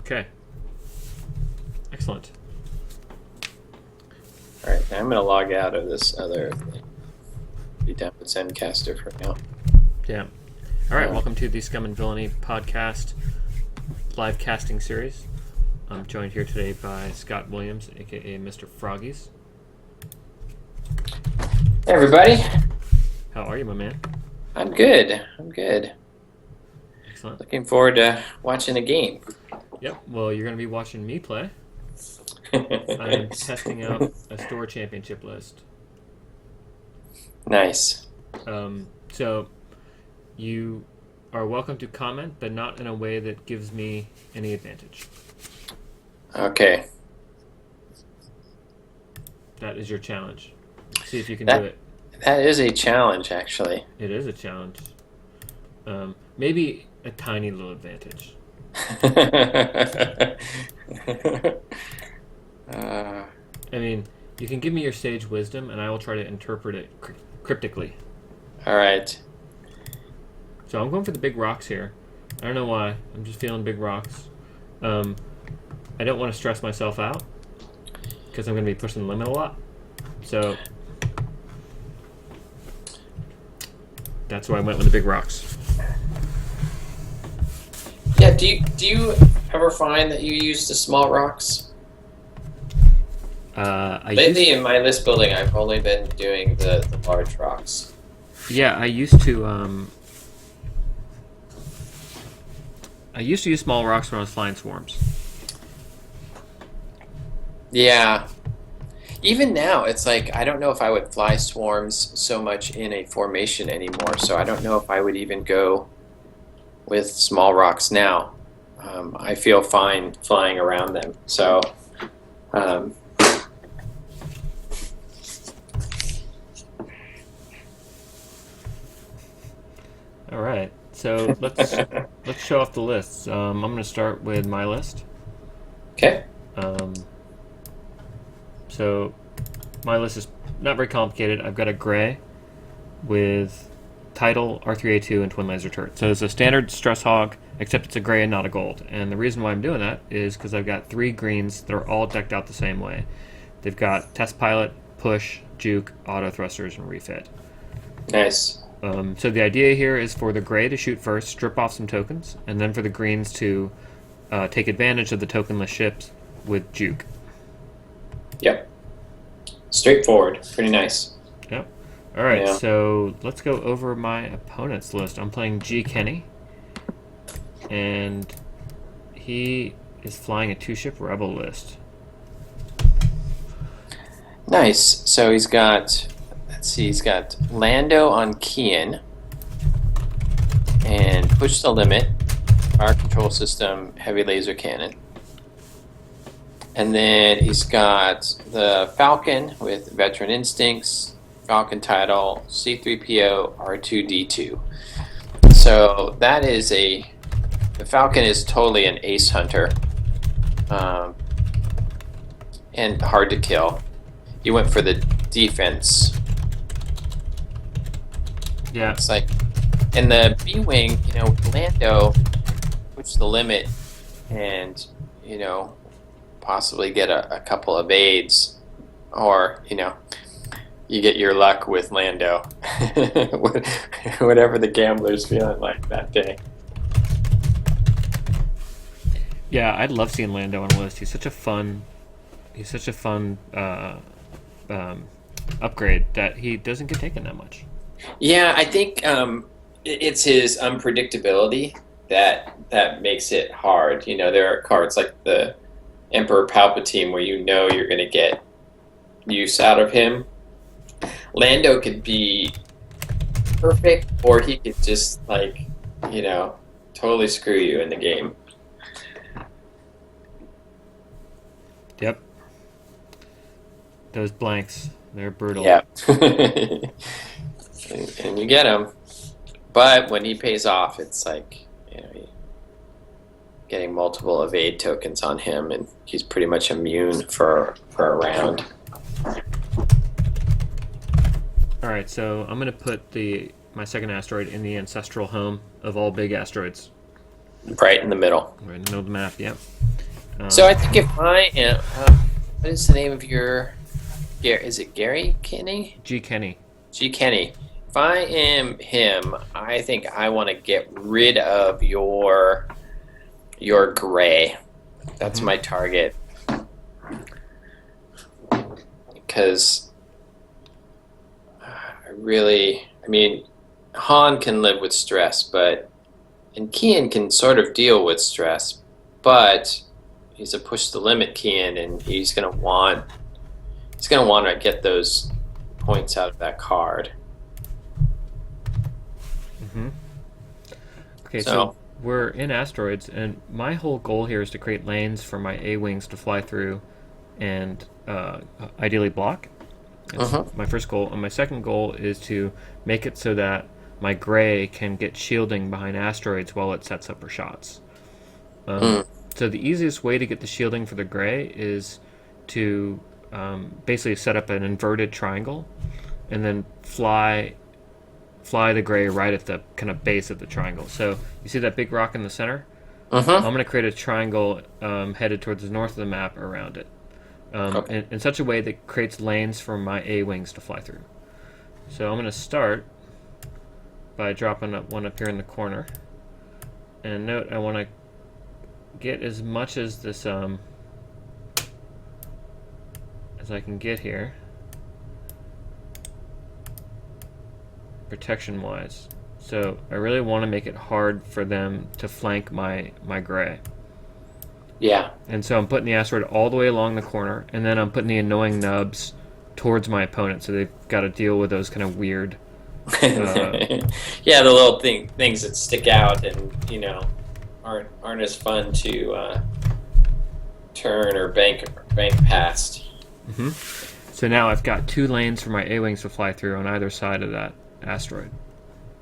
Okay. Excellent. All right, now I'm going to log out of this other thing. Be done with Zencaster for now. Yeah. All right, welcome to the Scum and Villainy podcast live casting series. I'm joined here today by Scott Williams, a.k.a. Mr. Froggies. Hey, everybody. How are you, my man? I'm good. Excellent. Looking forward to watching the game. Yep, well, you're going to be watching me play. I'm testing out a store championship list. Nice. So you are welcome to comment, but not in a way that gives me any advantage. Okay. That is your challenge. See if you can do it. That is a challenge, actually. It is a challenge. Maybe a tiny little advantage. I mean, you can give me your sage wisdom, and I will try to interpret it cryptically. All right. So I'm going for the big rocks here. I don't know why. I'm just feeling big rocks. I don't want to stress myself out because I'm going to be pushing the limit a lot. So that's why I went with the big rocks. Yeah. Do you ever find that you use the small rocks? Lately, in my list building, I've only been doing the large rocks. Yeah, I used to use small rocks when I was flying swarms. Yeah. Even now, it's like I don't know if I would fly swarms so much in a formation anymore. So I don't know if I would even go with small rocks now. I feel fine flying around them. So. All right, so let's show off the lists. I'm going to start with my list. Okay. So my list is not very complicated. I've got a gray with Title, R3A2, and Twin Laser Turret. So it's a standard Stress Hog, except it's a gray and not a gold. And the reason why I'm doing that is because I've got 3 greens that are all decked out the same way. They've got Test Pilot, Push, Juke, Auto Thrusters, and Refit. Nice. So the idea here is for the gray to shoot first, strip off some tokens, and then for the greens to take advantage of the tokenless ships with Juke. Yep. Straightforward. Pretty nice. Yep. All right, Yeah. So let's go over my opponent's list. I'm playing GKenny, and he is flying a 2-ship Rebel list. Nice. So he's got, let's see, he's got Lando on Kian and Push the Limit, Fire Control System, Heavy Laser Cannon. And then he's got the Falcon with Veteran Instincts, Falcon Title, C-3PO, R2-D2. So that is the Falcon is totally an ace hunter and hard to kill. He went for the defense. Yeah. It's like in the B-Wing, Lando push the limit and, possibly get a couple of aids, or you get your luck with Lando. Whatever the gambler's feeling like that day. Yeah, I'd love seeing Lando on a list. He's such a fun upgrade that he doesn't get taken that much. Yeah, I think it's his unpredictability that makes it hard. There are cards like the Emperor Palpatine where you're going to get use out of him. Lando could be perfect, or he could just totally screw you in the game. Yep. Those blanks, they're brutal. Yeah. And you get him. But when he pays off, it's like, getting multiple evade tokens on him, and he's pretty much immune for a round. All right, so I'm going to put my second asteroid in the ancestral home of all big asteroids. Right in the middle. Right in the middle of the map, yeah. So I think if I am, what is the name of your? Is it Gary Kenny? GKenny. GKenny. If I am him, I think I want to get rid of your gray. That's my target. Because I mean, Han can live with stress, and Kian can sort of deal with stress, but he's a push the limit Kian, and he's gonna want to get those points out of that card. Okay, so we're in asteroids, and my whole goal here is to create lanes for my A-wings to fly through and ideally block. That's my first goal. And my second goal is to make it so that my gray can get shielding behind asteroids while it sets up for shots. So the easiest way to get the shielding for the gray is to basically set up an inverted triangle and then fly the gray right at the kind of base of the triangle. So you see that big rock in the center? I'm going to create a triangle headed towards the north of the map around it. In such a way that creates lanes for my A-wings to fly through. So I'm going to start by dropping one up here in the corner. And note, I want to get as much as this as I can get here, protection-wise. So I really want to make it hard for them to flank my gray. Yeah. And so I'm putting the asteroid all the way along the corner, and then I'm putting the annoying nubs towards my opponent, so they've got to deal with those kind of weird... yeah, the little things that stick out and, aren't as fun to turn or bank past. So now I've got 2 lanes for my A-wings to fly through on either side of that asteroid.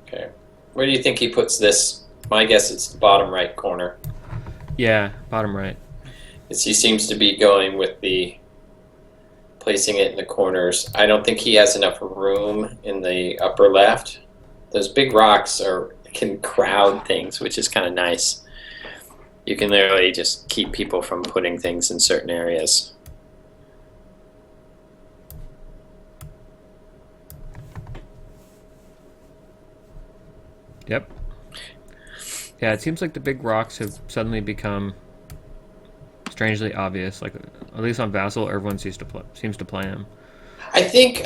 Okay. Where do you think he puts this? My guess it's the bottom right corner. Yeah, bottom right. He seems to be going with placing it in the corners. I don't think he has enough room in the upper left. Those big rocks can crowd things, which is kind of nice. You can literally just keep people from putting things in certain areas. Yep. Yeah, it seems like the big rocks have suddenly become strangely obvious. Like, at least on Vassal, everyone seems to play them. I think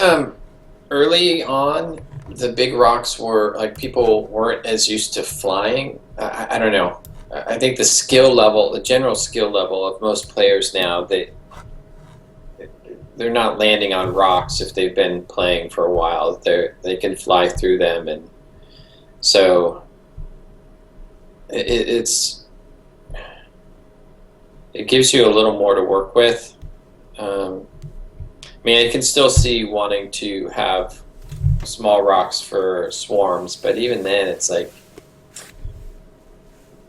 early on, the big rocks were people weren't as used to flying. I don't know. I think the general skill level of most players now, they're not landing on rocks if they've been playing for a while. They can fly through them, and so it gives you a little more to work with. I can still see wanting to have small rocks for swarms, but even then, it's like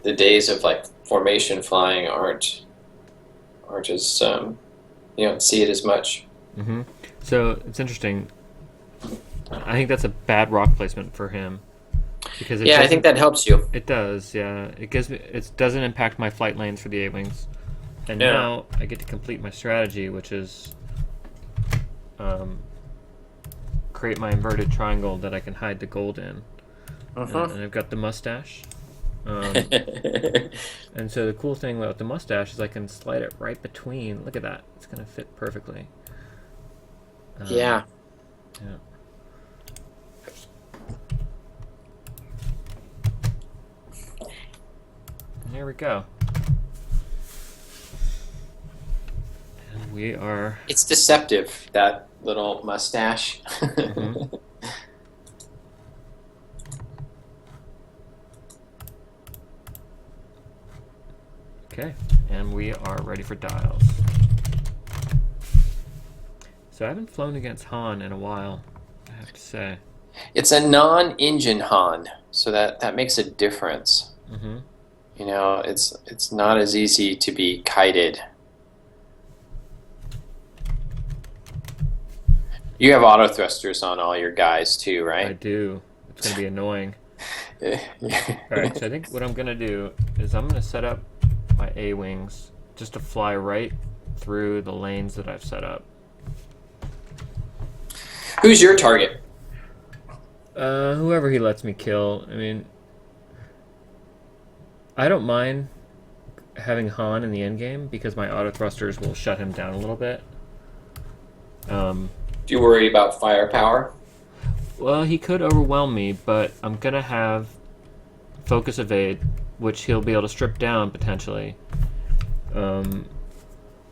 the days of formation flying aren't as you don't see it as much. So it's interesting. I think that's a bad rock placement for him. Because I think that helps you. It does, yeah. It doesn't impact my flight lanes for the A-wings. And now I get to complete my strategy, which is create my inverted triangle that I can hide the gold in. And I've got the mustache. And so the cool thing about the mustache is I can slide it right between. Look at that. It's going to fit perfectly. Yeah. And there we go. And we are... It's deceptive, that little mustache. Okay, and we are ready for dials. So I haven't flown against Han in a while, I have to say. It's a non-engine Han, so that makes a difference. It's not as easy to be kited. You have auto thrusters on all your guys too, right? I do. It's going to be annoying. Alright, so I think what I'm going to do is I'm going to set up my A-wings just to fly right through the lanes that I've set up. Who's your target? Whoever he lets me kill. I mean, I don't mind having Han in the end game because my auto thrusters will shut him down a little bit. Do you worry about firepower? Well, he could overwhelm me, but I'm gonna have focus evade, which he'll be able to strip down potentially.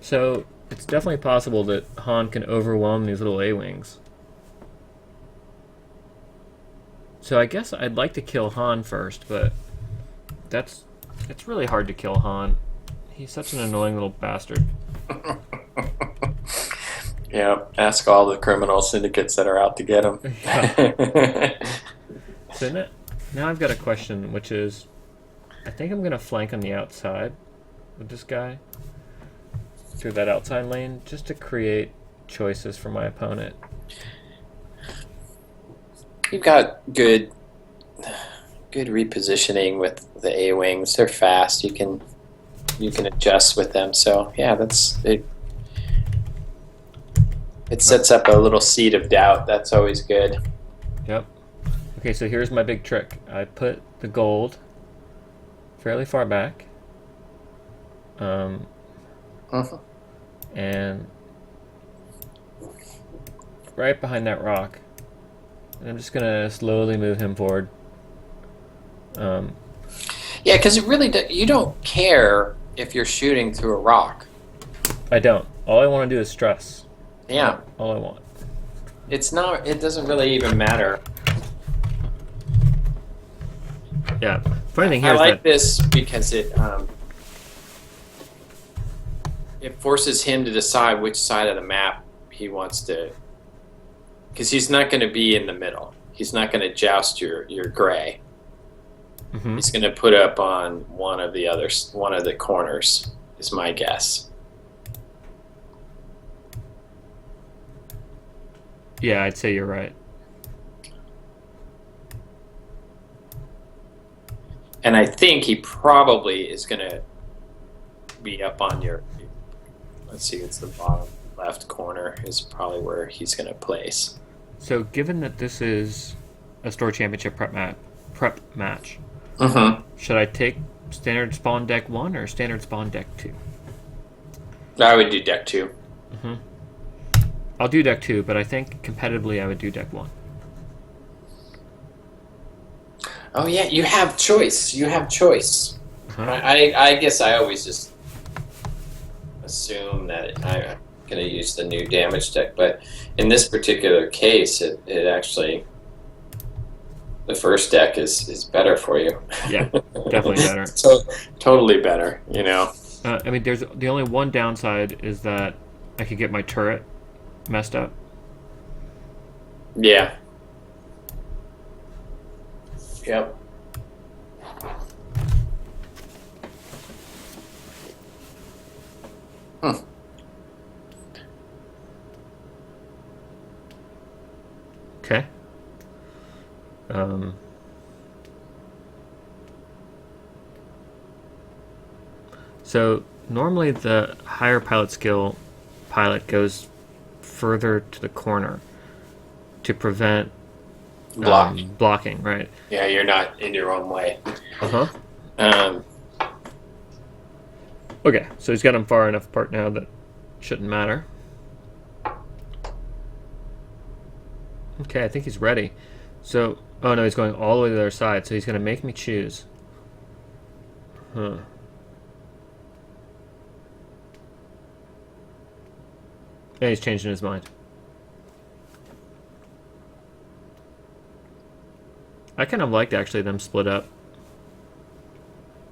So it's definitely possible that Han can overwhelm these little A-wings. So I guess I'd like to kill Han first, but it's really hard to kill Han. He's such an annoying little bastard. Yeah, ask all the criminal syndicates that are out to get him. Yeah. So now I've got a question, which is, I think I'm going to flank on the outside with this guy through that outside lane just to create choices for my opponent. You've got good repositioning with the A-wings. They're fast. You can adjust with them. So yeah, that's it. It sets up a little seed of doubt. That's always good. Yep. Okay, so here's my big trick. I put the gold fairly far back. And right behind that rock. And I'm just gonna slowly move him forward. Yeah, because it really you don't care if you're shooting through a rock. I don't. All I want to do is stress. Yeah. All I want. It's not. It doesn't really even matter. Yeah. Funny thing here I is like that this because it forces him to decide which side of the map he wants to. Because he's not going to be in the middle. He's not going to joust your gray. Mhm. He's going to put up on one of the corners. Is my guess. Yeah, I'd say you're right. And I think he probably is going to be up on your. Let's see, it's the bottom left corner is probably where he's going to place. So, given that this is a store championship prep match, should I take standard spawn deck 1 or standard spawn deck 2? I would do deck 2. I'll do deck 2, but I think competitively I would do deck 1. Oh yeah, you have choice. You have choice. I guess I always just assume that I'm going to use the new damage deck, but in this particular case, it actually the first deck is better for you. Yeah, definitely better. So totally better, you know. I mean, there's the only one downside is that I could get my turret messed up. Yeah. Yep. Okay. So normally the higher pilot skill pilot goes further to the corner to prevent blocking, right? Yeah, you're not in your own way. Okay, so he's got him far enough apart now that shouldn't matter. Okay, I think he's ready. So, oh no, he's going all the way to the other side, so he's going to make me choose. And he's changing his mind. I kind of liked actually them split up.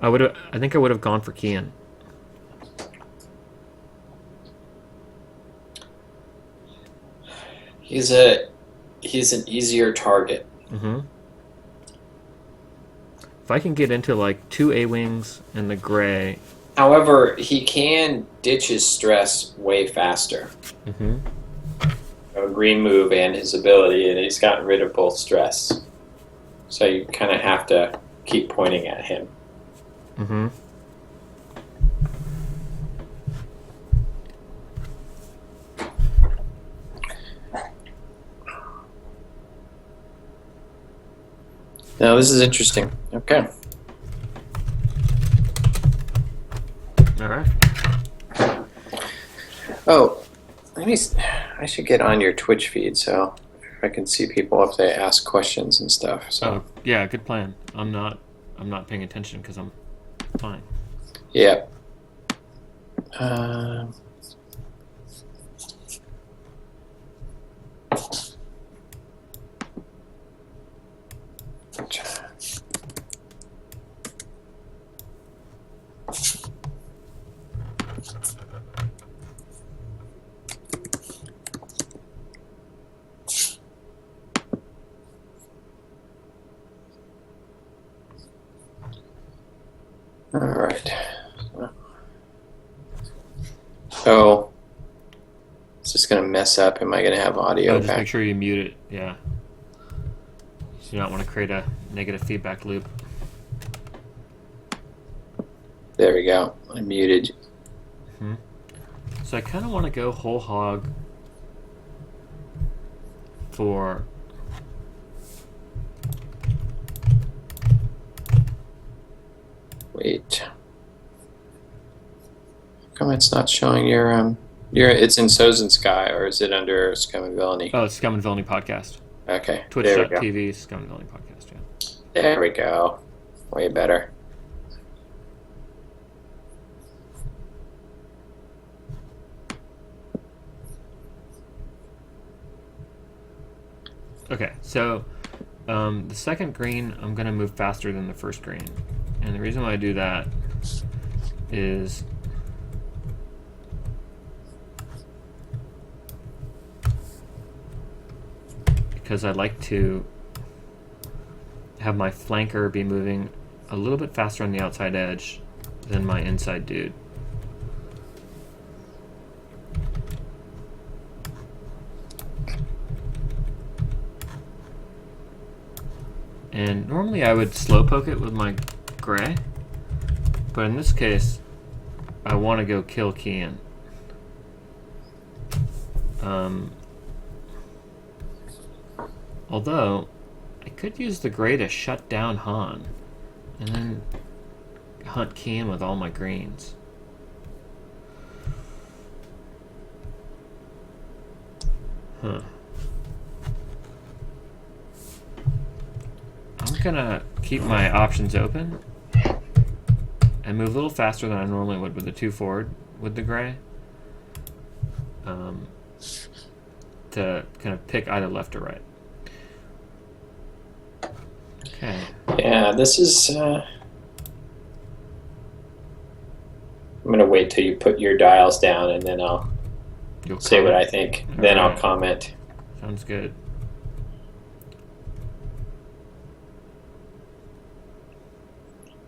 I think I would have gone for Kian. He's an easier target. If I can get into like 2 A-wings and the gray. However, he can ditch his stress way faster. A green move and his ability, and he's gotten rid of both stress. So you kind of have to keep pointing at him. Now this is interesting. Okay. All right. Oh, I should get on your Twitch feed so I can see people if they ask questions and stuff. So. Oh, yeah, good plan. I'm not paying attention because I'm fine. Yeah. Um, all right. Oh, is this going to mess up? Am I going to have audio Just back? make sure you mute it. Yeah. You do not want to create a negative feedback loop. There we go. I muted. So I kind of want to go whole hog for Wait. How come it's not showing your it's in Sozin Sky, or is it under Scum and Villainy? oh, Scum and Villainy podcast. Okay. There we go. Twitch.tv Scum and Villainy podcast. Yeah. There we go. Way better. Okay, so the second green, I'm going to move faster than the first green. And the reason why I do that is because I like to have my flanker be moving a little bit faster on the outside edge than my inside dude. And normally I would slow poke it with my gray, but in this case, I want to go kill Kian. Although, I could use the gray to shut down Han, and then hunt Kian with all my greens. Huh. I'm gonna keep my options open and move a little faster than I normally would with the 2 forward with the gray, to kind of pick either left or right. Okay. Yeah, this is. I'm gonna wait till you put your dials down, and then I'll say what I think. Then I'll comment. Sounds good.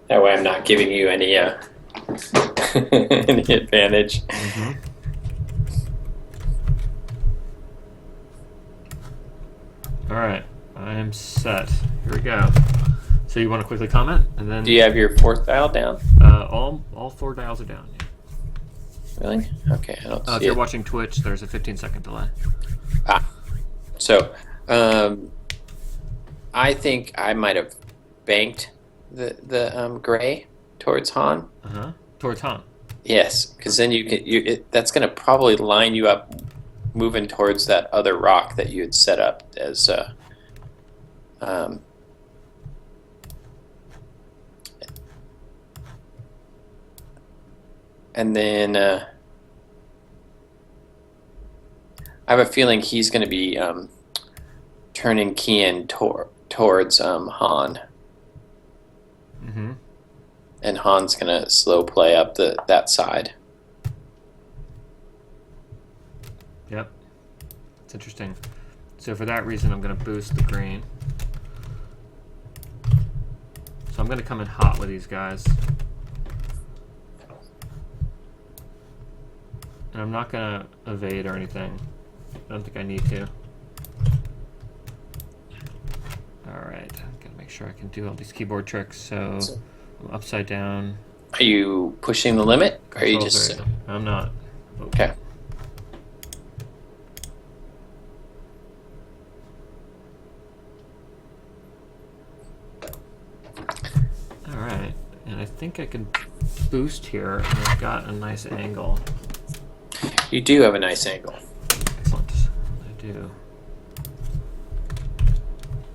That way, I'm not giving you any any advantage. Mm-hmm. All right, I am set. Here we go. So you want to quickly comment, and then Do you have your 4th dial down? all 4 dials are down. Yeah. Really? Okay, I don't see If you're it. watching Twitch, there's a 15-second delay. So, I think I might have banked the gray towards Han. Towards Han. Yes, because then that's going to probably line you up moving towards that other rock that you had set up as and then I have a feeling he's going to be turning Kian towards Han. Mm-hmm. And Han's going to slow play up that side. Yep. It's interesting. So for that reason, I'm going to boost the green. So I'm going to come in hot with these guys. And I'm not going to evade or anything. I don't think I need to. Alright, I'm going to make sure I can do all these keyboard tricks. So I'm upside down. Are you pushing the limit? Or are you just... I'm not. Okay. And I think I can boost here, and I've got a nice angle. You do have a nice angle. Excellent. I do.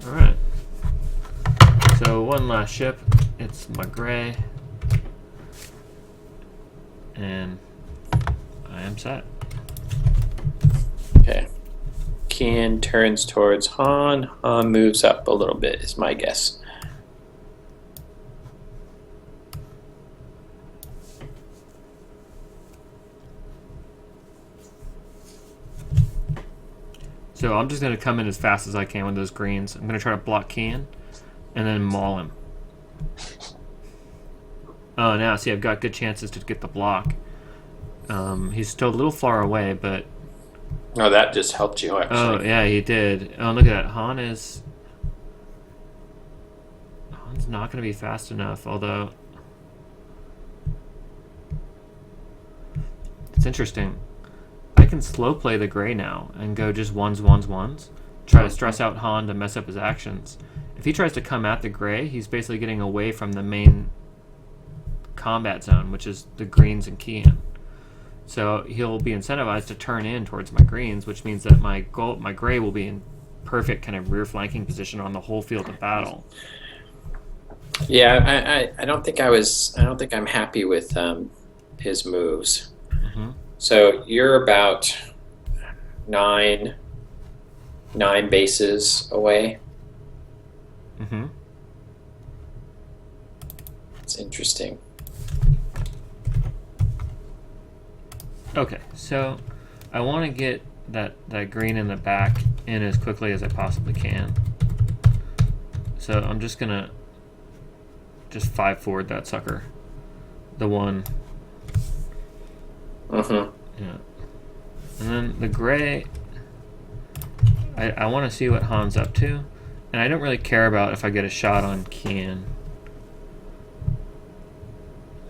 Alright. So one last ship. It's my gray. And I am set. Okay. Kian turns towards Han. Han moves up a little bit, is my guess. So I'm just going to come in as fast as I can with those greens. I'm going to try to block Kian and then maul him. Oh, now, see, I've got good chances to get the block. He's still a little far away, but... Oh, that just helped you, actually. Oh, yeah, he did. Oh, look at that. Han's not going to be fast enough, although... It's interesting. I can slow play the gray now and go just ones. Try to stress out Han to mess up his actions. If he tries to come at the gray, he's basically getting away from the main combat zone, which is the greens and Kian. So he'll be incentivized to turn in towards my greens, which means that my gray will be in perfect kind of rear flanking position on the whole field of battle. Yeah, I don't think I'm happy with his moves. Mm-hmm. So you're about nine bases away. Mm-hmm. It's interesting. Okay, so I want to get that green in the back in as quickly as I possibly can. So I'm just gonna five forward that sucker. The one. Mm-hmm. Yeah. And then the gray, I want to see what Han's up to. And I don't really care about if I get a shot on Kian.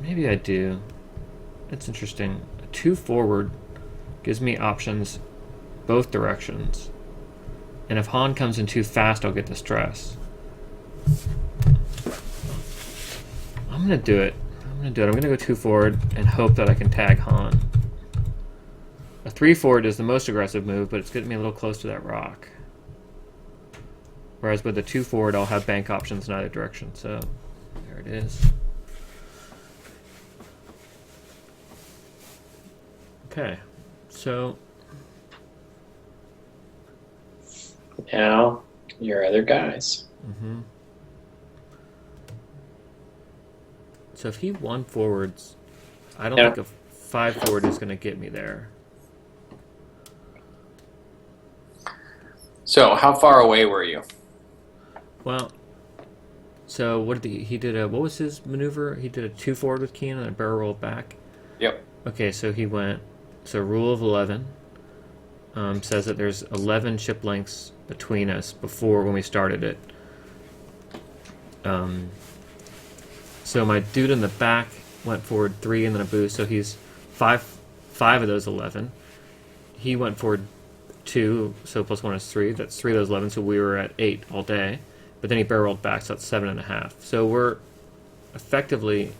Maybe I do. It's interesting. A 2 forward gives me options both directions. And if Han comes in too fast, I'll get the stress. I'm going to do it. I'm going to go 2 forward and hope that I can tag Han. A 3 forward is the most aggressive move, but it's getting me a little close to that rock. Whereas with the 2 forward, I'll have bank options in either direction. So there it is. Okay, so now your other guys. Mm-hmm. So if he 1 forwards, I don't think a 5 forward is going to get me there. So how far away were you? Well, so what did he did a, what was his maneuver? He did a 2 forward with Kian and a barrel roll back. Yep. Okay, so he went, so rule of 11 says that there's 11 ship lengths between us before when we started it. So my dude in the back went forward 3 and then a boost, so he's 5 of those 11. He went forward 2, so +1 is 3. That's 3 of those 11, so we were at 8 all day. But then he barreled back, so that's 7.5. So we're effectively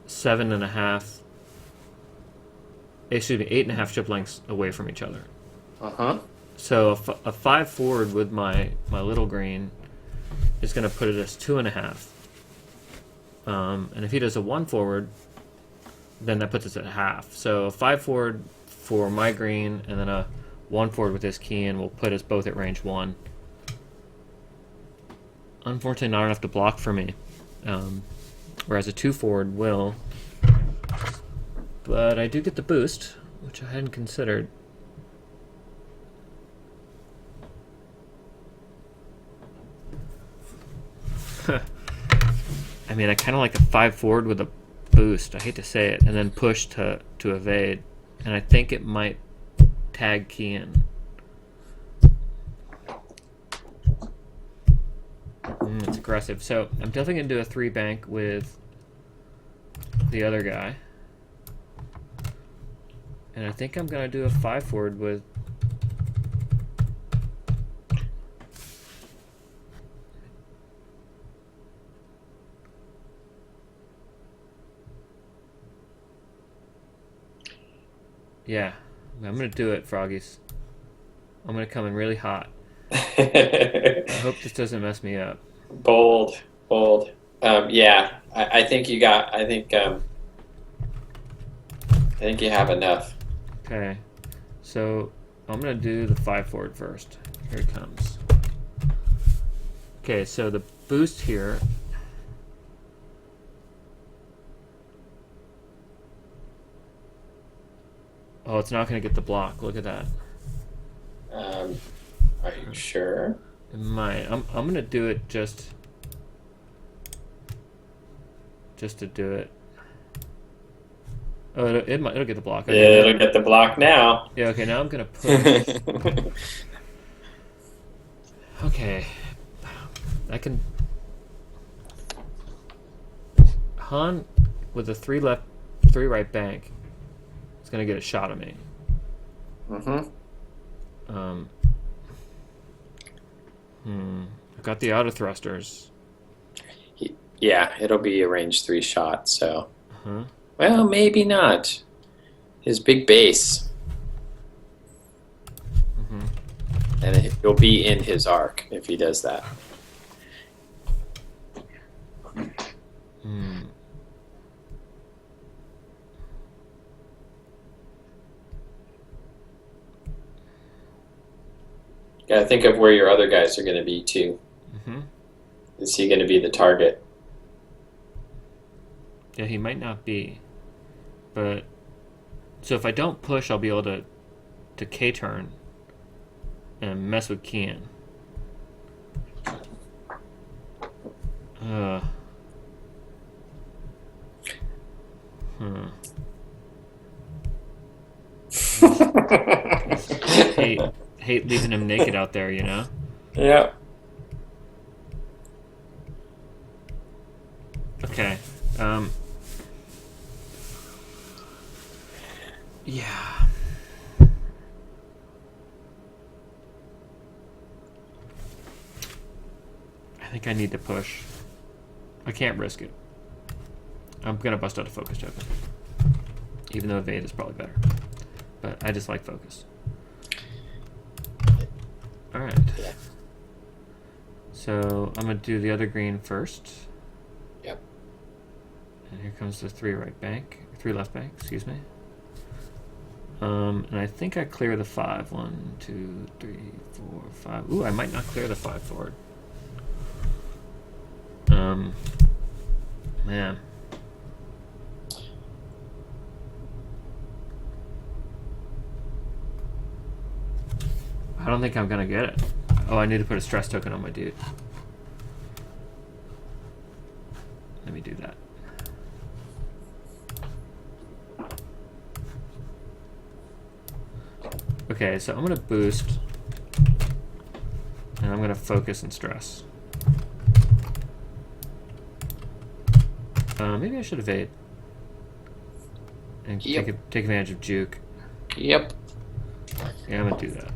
7.5, excuse me, 8.5 ship lengths away from each other. Uh-huh. So a 5 forward with my little green is going to put it as 2.5. And if he does a 1 forward, then that puts us at half. So a 5 forward for my green and then a 1 forward with this Kian will put us both at range 1. Unfortunately, not enough to block for me. Whereas a 2 forward will. But I do get the boost, which I hadn't considered. I mean, I kind of like a 5 forward with a boost. I hate to say it. And then push to evade. And I think it might tag Kian. It's aggressive. So I'm definitely going to do a 3 bank with the other guy. And I think I'm going to do a 5 forward with... Yeah, I'm gonna do it, Froggies. I'm gonna come in really hot. I hope this doesn't mess me up. Bold, bold. Yeah, I think you got. I think you have enough. Okay, so I'm gonna do the 5 forward first. Here it comes. Okay, so the boost here. Oh, it's not gonna get the block. Look at that. Um, are you sure? It might. I'm gonna do it just to do it. Oh, it'll get the block. Okay, Yeah, now, it'll get the block now. yeah. Okay, now I'm gonna push. Okay, I can. Han with a 3 left, 3 right bank is gonna get a shot at me. Um. I've got the auto thrusters. Yeah, it'll be a range 3 shot. So, Huh? well, maybe not. His big base, and you'll be in his arc if he does that. Hmm. Gotta think of where your other guys are going to be too. Mm-hmm. Is he going to be the target? Yeah, he might not be, but so if I don't push, I'll be able to K-turn and mess with Kian. Hmm. Hate leaving him naked out there, you know? Yeah. Okay. Yeah. I think I need to push. I can't risk it. I'm gonna bust out a focus token. Even though evade is probably better. But I just like focus. Alright. Yeah. So I'm gonna do the other green first. Yep. And here comes the 3 right bank. 3 left bank, excuse me. And I think I clear the 5. 1, 2, 3, 4, 5. Ooh, I might not clear the 5 forward. Man. I don't think I'm gonna get it. Oh, I need to put a stress token on my dude. Let me do that. Okay, so I'm gonna boost, and I'm gonna focus and stress. Maybe I should evade and Yep. take advantage of juke. Yep. Yeah, I'm gonna do that.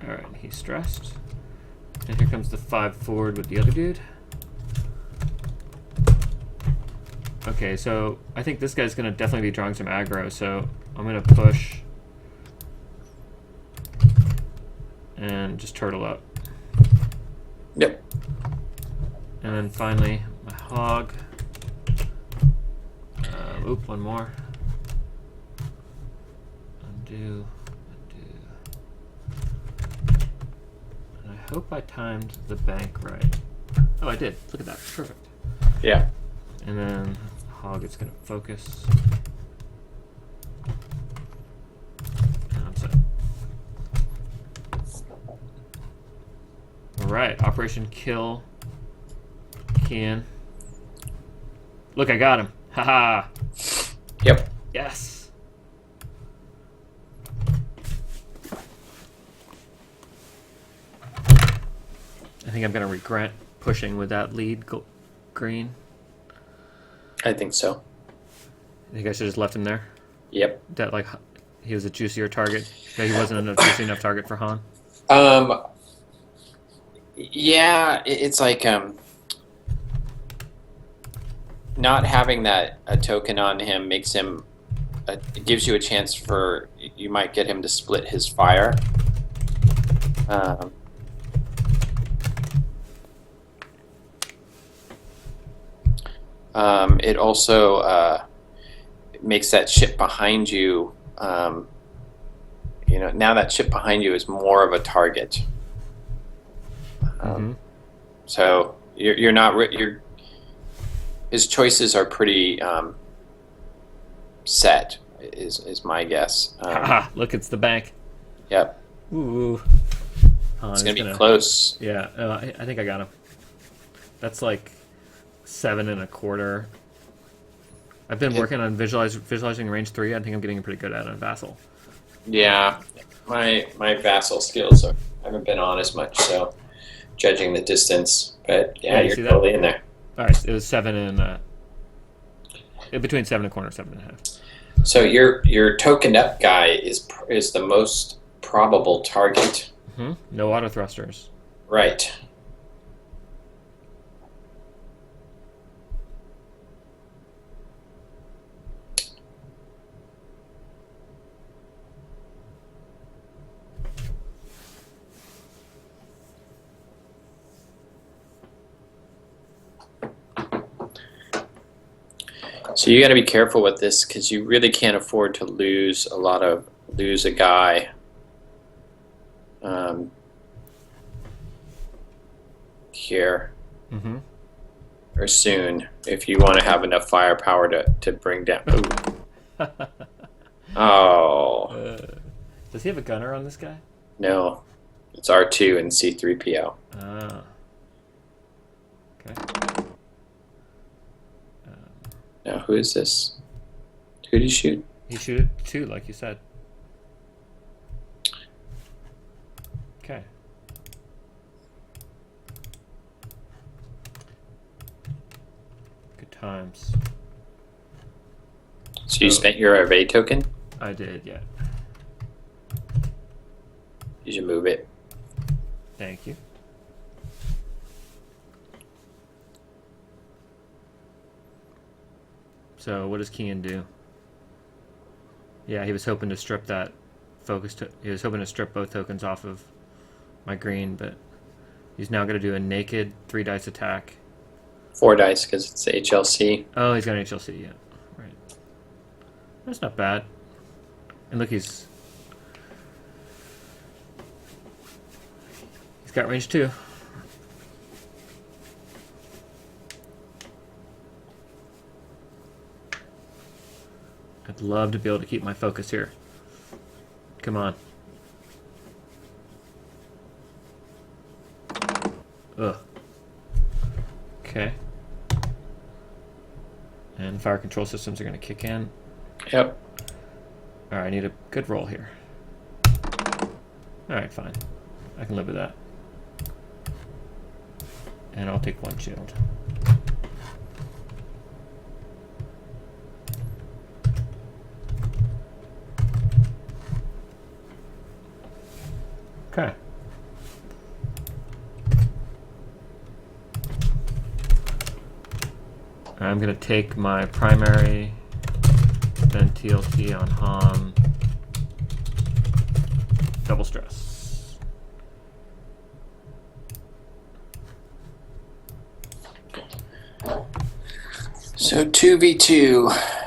Alright, he's stressed. And here comes the 5 forward with the other dude. Okay, so I think this guy's gonna definitely be drawing some aggro, so I'm gonna push and just turtle up. Yep. And then finally, my hog. Oop, one more. Undo. And I hope I timed the bank right. Oh, I did. Look at that. Perfect. Yeah. And then hog is going to focus. And I'm set. Alright, Operation Kill Kian. Look, I got him. Haha. Yep. Yes. I think I'm going to regret pushing with that lead green. I think so. I think I should have just left him there. Yep. That like he was a juicier target. That he wasn't a juicy enough target for Han. Yeah, it's like not having that a token on him makes him. It gives you a chance for you might get him to split his fire. It also makes that ship behind you. Now that ship behind you is more of a target. So you're not. His choices are pretty set. Is my guess. Look, it's the bank. Yep. Ooh. It's gonna be close. Yeah, I think I got him. That's like 7 1/4. I've been working on visualizing range 3. I think I'm getting pretty good at it on Vassal. Yeah, my Vassal skills haven't been on as much, so judging the distance. But yeah, you're totally in there. All right, it was 7 and between 7 1/4 and 7.5. So your tokened up guy is the most probable target. No auto thrusters. Right. So you got to be careful with this because you really can't afford to lose a guy. Here. Or soon, if you want to have enough firepower to bring down. Oh. Does he have a gunner on this guy? No. It's R2 and C3PO. Ah. Okay. Now, who is this? Who did he shoot? He shoot it 2, like you said. Okay. Good times. So you spent your evade token? I did, yeah. You should move it. Thank you. So what does Kian do? Yeah, he was hoping to strip that focus. He was hoping to strip both tokens off of my green, but he's now going to do a naked 3 dice attack. 4 dice because it's HLC. Oh, he's got an HLC, yeah. Right. That's not bad. And look, he's got range 2. I'd love to be able to keep my focus here. Come on. Ugh. Okay. And fire control systems are going to kick in. Yep. Alright, I need a good roll here. Alright, fine. I can live with that. And I'll take 1 shield. Okay. I'm going to take my primary, then TLT on Han. Double stress. So 2v2.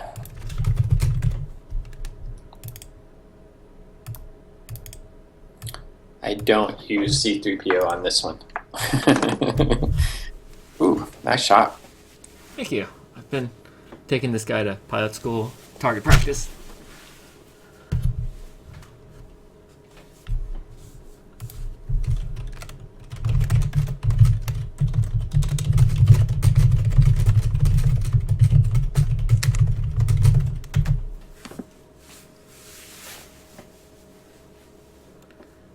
I don't use C3PO on this one. Ooh, nice shot. Thank you. I've been taking this guy to pilot school, target practice.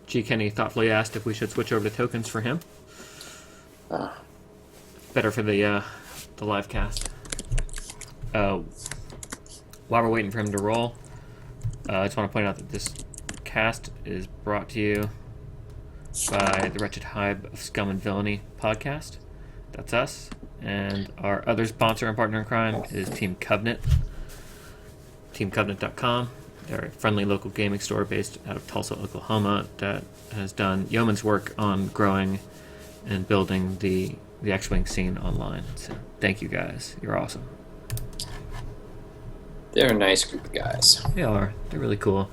GKenny thoughtfully asked if we should switch over to tokens for him. Better for the live cast. While we're waiting for him to roll, I just want to point out that this cast is brought to you by the Wretched Hive of Scum and Villainy podcast. That's us. And our other sponsor and partner in crime is Team Covenant. TeamCovenant.com. They're a friendly local gaming store based out of Tulsa, Oklahoma that has done yeoman's work on growing and building the X-Wing scene online. So thank you guys. You're awesome. They're a nice group of guys. They are. They're really cool.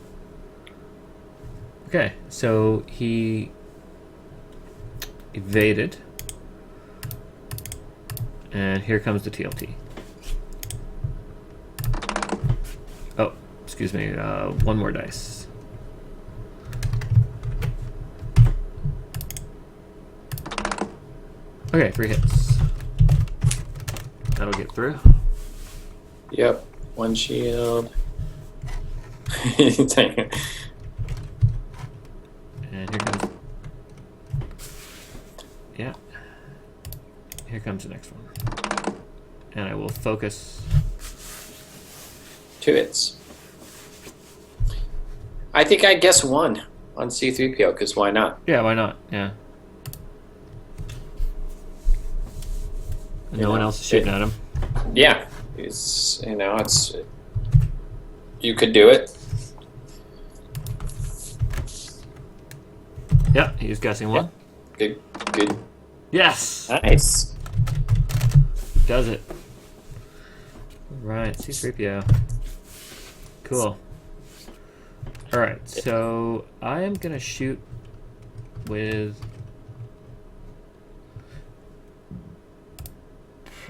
Okay, so he evaded. And here comes the TLT. Oh, excuse me. One more dice. Okay, 3 hits. That'll get through. Yep. 1 shield. And here comes... Yeah. Here comes the next one. And I will focus... 2 hits. I think I guess 1 on C-3PO, because why not? Yeah, why not? Yeah. No one else is shooting at him. Yeah. It's, it's... You could do it. Yeah, he was guessing 1. Good. Good. Yes! Nice. Does it. Right, C-3PO. Cool. Alright, so I am going to shoot with...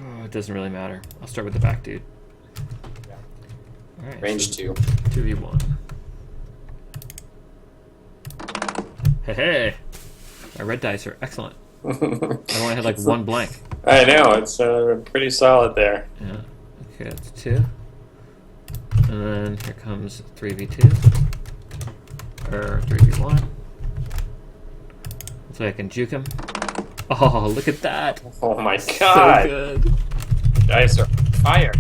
Oh, it doesn't really matter. I'll start with the back dude. All right, Range so 2. 2v1. Hey, my red dice are excellent. I only had like 1 blank. I know, it's pretty solid there. Yeah. Okay, that's 2. And then here comes 3v2. Or 3v1. So I can juke him. Oh, look at that. Oh my god. So good. Dice are fire.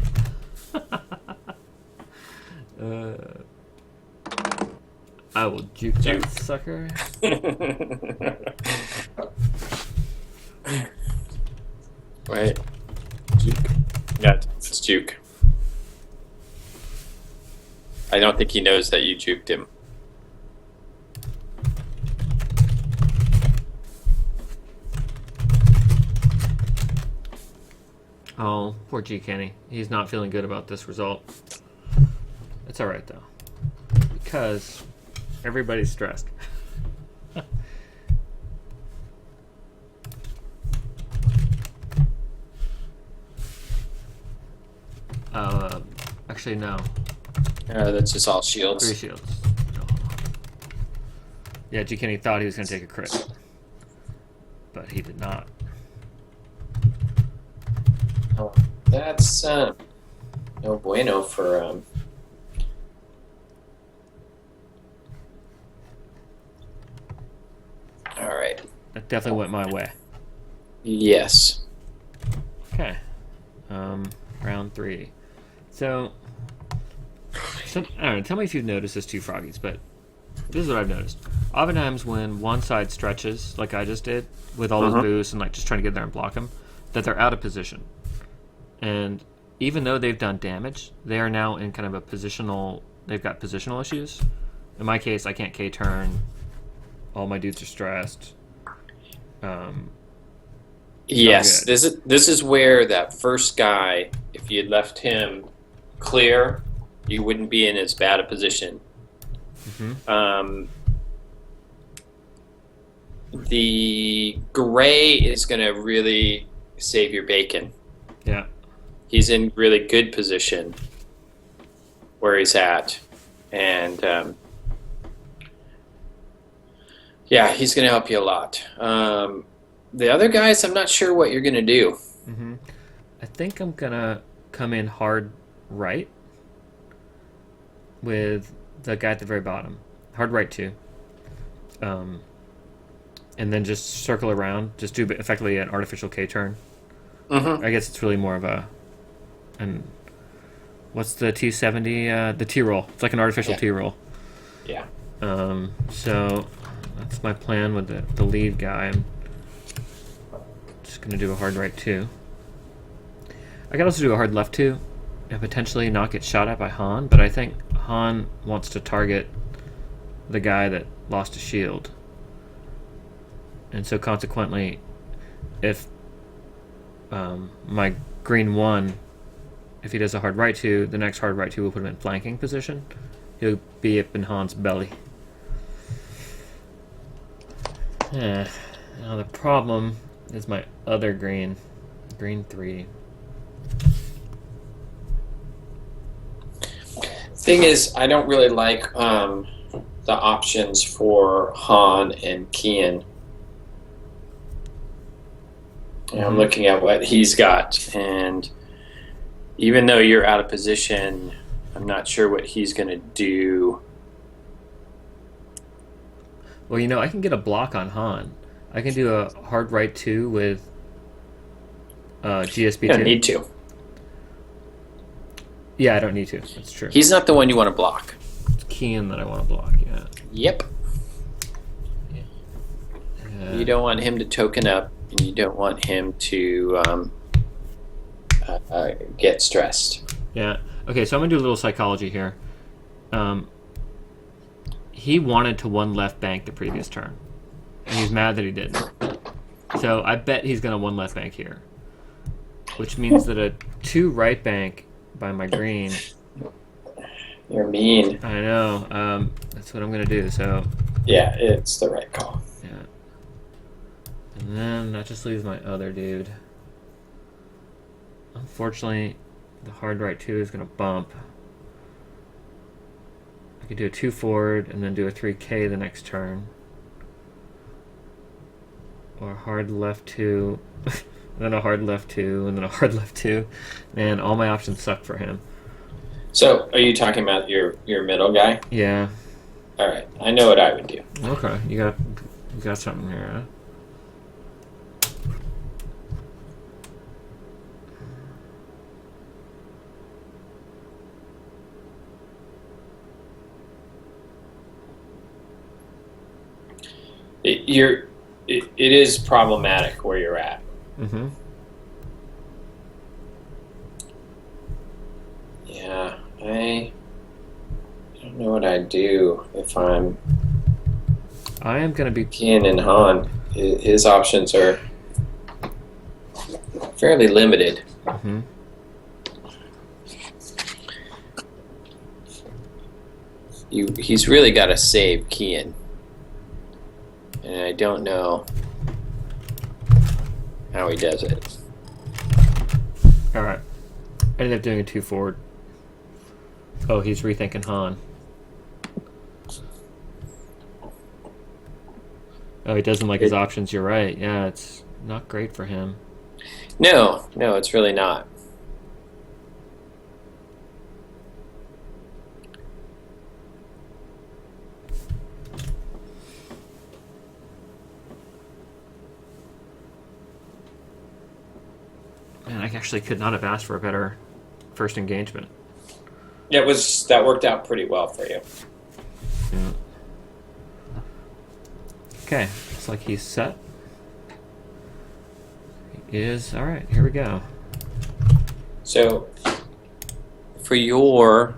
I will juke that sucker. Wait. Juke. Yeah, it's juke. I don't think he knows that you juked him. Oh, poor GKenny. He's not feeling good about this result. It's alright though. Because everybody's stressed. Actually no. That's just all shields. 3 shields. No. Yeah, GKenny thought he was going to take a crit. But he did not. Oh, that's no bueno for All right. That definitely went my way. Yes. Okay. Round 3. So, I don't know, tell me if you've noticed this too, Froggies, but this is what I've noticed. Oftentimes when one side stretches, like I just did, with all those boosts and like just trying to get there and block them, that they're out of position. And even though they've done damage, they are now in kind of a positional, they've got positional issues. In my case, I can't K-turn. All my dudes are stressed. Yes, this is where that first guy, if you had left him clear, you wouldn't be in as bad a position. Mm-hmm. The gray is going to really save your bacon. Yeah. He's in really good position where he's at. And yeah, he's going to help you a lot. The other guys, I'm not sure what you're going to do. Mm-hmm. I think I'm going to come in hard right with the guy at the very bottom. Hard right too. And then just circle around. Just do effectively an artificial K-turn. Mm-hmm. I guess it's really more of a... what's the T70? The T-roll. It's like an artificial T-roll. Yeah. So that's my plan with the lead guy. I'm just going to do a hard right too. I could also do a hard left 2 and potentially not get shot at by Han, but I think Han wants to target the guy that lost a shield. And so consequently, if my green 1, if he does a hard right 2, the next hard right 2 will put him in flanking position. He'll be up in Han's belly. Now the problem is my other green 3. Thing is, I don't really like the options for Han and Kian. I'm looking at what he's got, and even though you're out of position, I'm not sure what he's going to do. Well, you know, I can get a block on Han. I can do a hard right 2 with GSB 2. You don't need to. Yeah, I don't need to. That's true. He's not the one you want to block. It's Kian that I want to block, yeah. Yep. You don't want him to token up, and you don't want him to get stressed. Yeah. Okay, so I'm going to do a little psychology here. He wanted to 1 left bank the previous turn, and he's mad that he didn't. So I bet he's going to 1 left bank here, which means that a 2 right bank by my green. You're mean. I know. That's what I'm going to do, so... Yeah, it's the right call. Yeah. And then that just leaves my other dude. Unfortunately, the hard right 2 is going to bump. I could do a 2 forward and then do a 3K the next turn. Or hard left 2, and then a hard left 2, and then a hard left 2. Man, all my options suck for him. So, are you talking about your middle guy? Yeah. All right, I know what I would do. Okay, you got something here, huh? It is problematic where you're at. Mm-hmm. Yeah, I don't know what I'd do if I'm I am going to be... Kian and Han. His options are fairly limited. Mm-hmm. He's really got to save Kian. And I don't know how he does it. Alright. I ended up doing a 2 forward. Oh, he's rethinking Han. Oh, he doesn't like his options, you're right. Yeah, it's not great for him. No, it's really not. Man, I actually could not have asked for a better first engagement. That worked out pretty well for you. Yeah. Okay, looks like he's set. He is. Alright, here we go. So, for your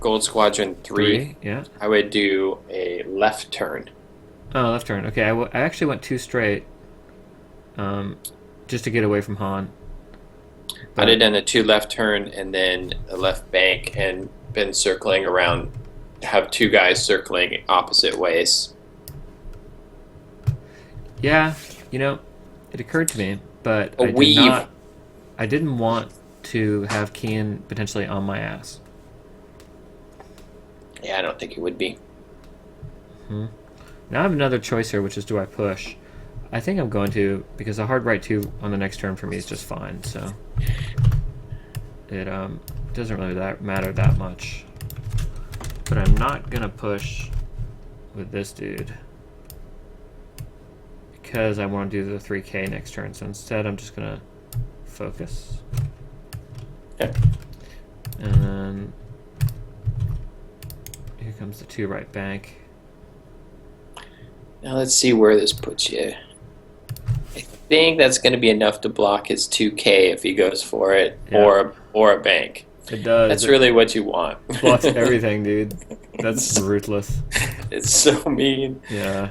Gold Squadron 3, Yeah. I would do a left turn. Oh, left turn. Okay, I actually went 2 straight. Just to get away from Han. I'd have done a 2 left turn and then a left bank and been circling around, have 2 guys circling opposite ways. Yeah, you know, it occurred to me, but I didn't want to have Kian potentially on my ass. Yeah, I don't think it would be. Now I have another choice here, which is do I push? I think I'm going to, because a hard right 2 on the next turn for me is just fine, so it doesn't really matter that much. But I'm not going to push with this dude because I want to do the 3K next turn, so instead I'm just going to focus. Okay. And then here comes the 2 right bank. Now let's see where this puts you. I think that's going to be enough to block his 2K if he goes for it, Yeah. or a bank. It does. That's really what you want. Blocks everything, dude. That's ruthless. It's so mean. Yeah.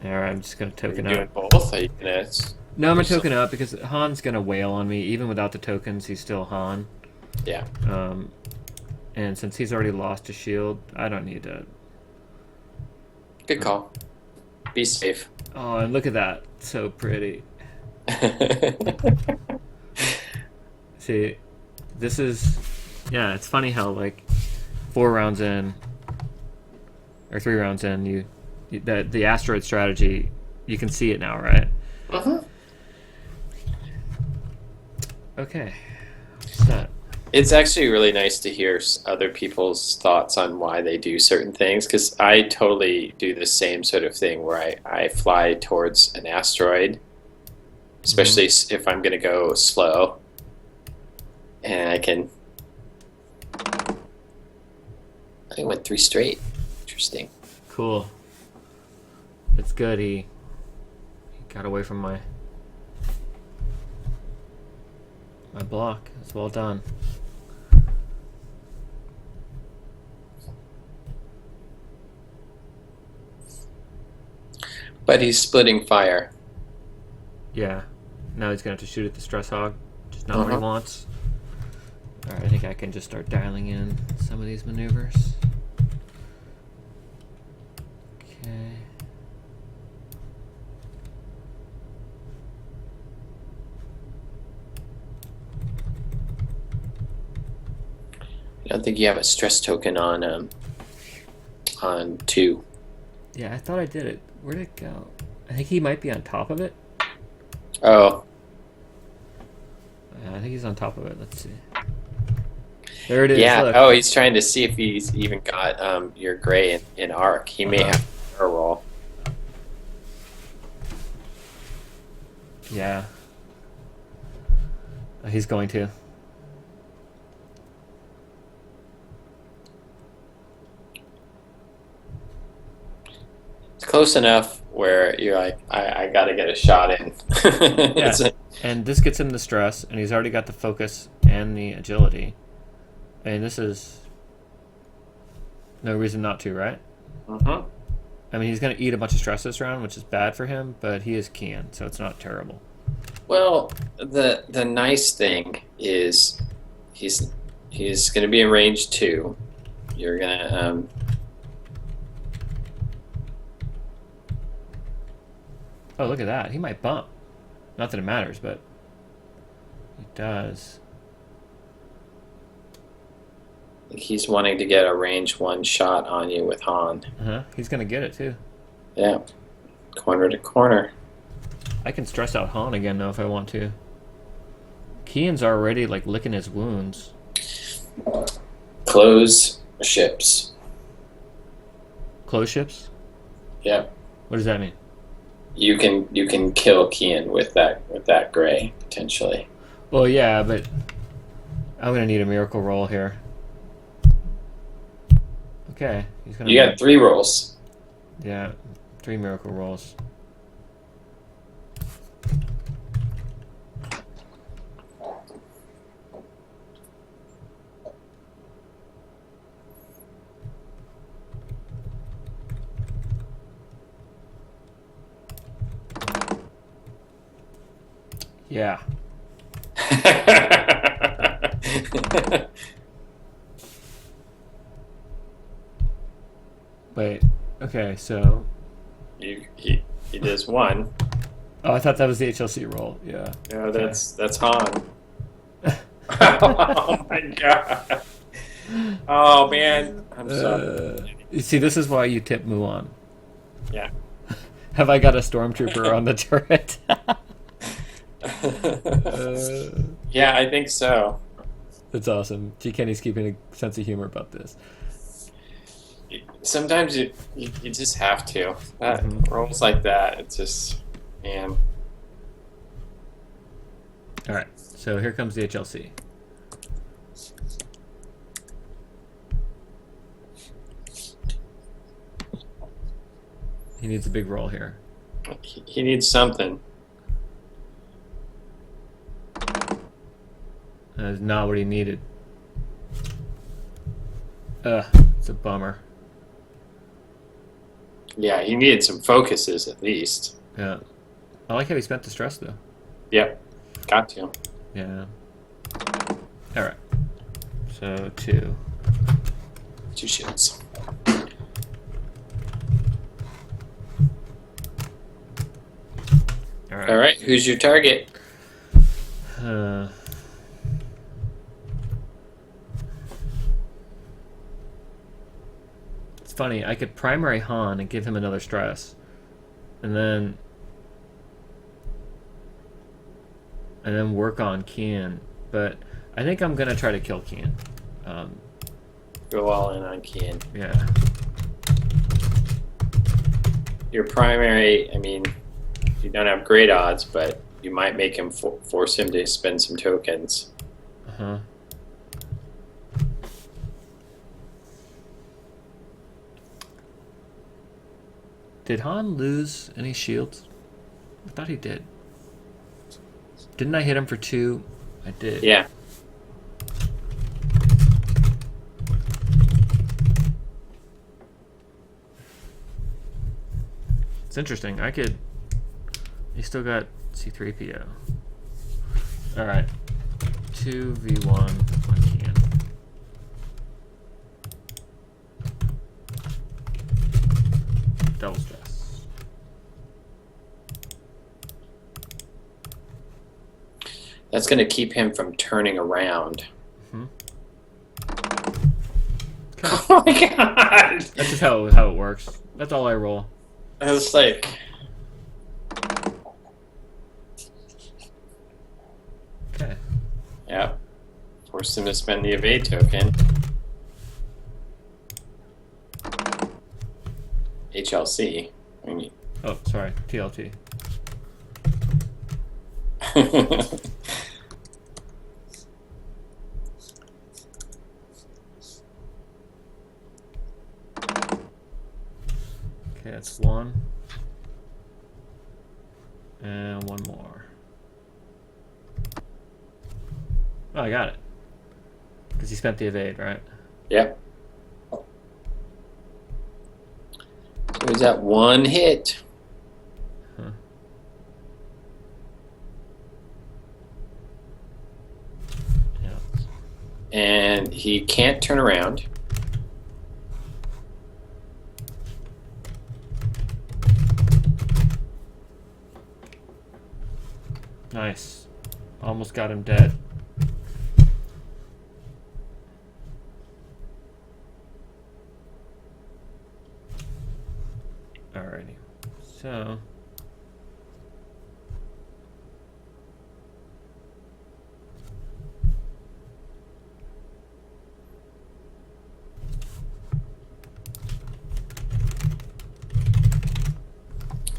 Alright, I'm just gonna Are you token doing up. both? Are you gonna... No, I'm gonna token up because Han's gonna wail on me. Even without the tokens, he's still Han. Yeah. And since he's already lost a shield, I don't need to. Good call. Be safe. Oh, and look at that. So pretty. See, this is. Yeah, it's funny how, like, 4 rounds in, or 3 rounds in, the asteroid strategy, you can see it now, right? Uh-huh. Okay. Set. It's actually really nice to hear other people's thoughts on why they do certain things, because I totally do the same sort of thing where I fly towards an asteroid, especially if I'm going to go slow, and I went 3 straight. Interesting. Cool. It's good. He got away from my block. It's well done. But he's splitting fire. Yeah. Now he's gonna have to shoot at the stress hog, which is not what he wants. Alright, I think I can just start dialing in some of these maneuvers. Okay. I don't think you have a stress token on 2. Yeah, I thought I did it. Where'd it go? I think he might be on top of it. Oh, I think he's on top of it. Let's see. There it is. yeah. Look. Oh, he's trying to see if he's even got your gray in arc. He may have a roll. Yeah. He's going to. It's close enough where you're like, I got to get a shot in. Yeah. And this gets him the stress, and he's already got the focus and the agility. I mean, this is no reason not to, right? Mm-hmm. I mean, he's going to eat a bunch of stress this round, which is bad for him, but he is keen, so it's not terrible. Well, the nice thing is he's going to be in range 2. You're going to Oh, look at that. He might bump. Not that it matters, but he does. he's wanting to get a range 1 shot on you with Han. Uh-huh. He's going to get it, too. Yeah. Corner to corner. I can stress out Han again, though, if I want to. Kian's already, like, licking his wounds. Close ships. Close ships? Yeah. What does that mean? You can kill Kian with that gray, potentially. Well, yeah, but I'm going to need a miracle roll here. Okay. He's gonna You got 3 rolls. Yeah, 3 miracle rolls. Yeah. Wait. Okay, so. He does 1. Oh, I thought that was the HLC roll. Yeah. No, Okay. that's Han. Oh my god. Oh man, I'm sorry. You see, this is why you tip Muon. Yeah. Have I got a stormtrooper on the turret? Yeah, I think so. That's awesome. GKenny's keeping a sense of humor about this. Sometimes you just have to. Rolls like that, it's just, man. All right, so here comes the HLC. He needs a big roll here. He needs something. That is not what he needed. It's a bummer. Yeah, he needed some focuses at least. Yeah. I like how he spent the stress, though. Yep, got to. Yeah. Alright. So, 2. 2 shits. Alright. All right, who's your target? It's funny. I could primary Han and give him another stress. And then work on Kian. But I think I'm going to try to kill Kian. Go all in on Kian. Yeah. Your primary, I mean, you don't have great odds, but you might make him force him to spend some tokens. Uh-huh. Did Han lose any shields? I thought he did. Didn't I hit him for 2? I did. Yeah. It's interesting. I could... He still got C3PO. Alright. 2v1 on Kian. Double stress. That's going to keep him from turning around. Mm-hmm. Oh my god! That's just how it works. That's all I roll. I was like... Okay. Yep. Force him to spend the evade token. HLC. I mean... Oh, sorry. TLT. Okay, that's 1. And 1 more. Oh, I got it. Because he spent the evade, right? Yep. So he's at 1 hit. Huh. Yeah. And he can't turn around. Nice. Almost got him dead. Alrighty. So...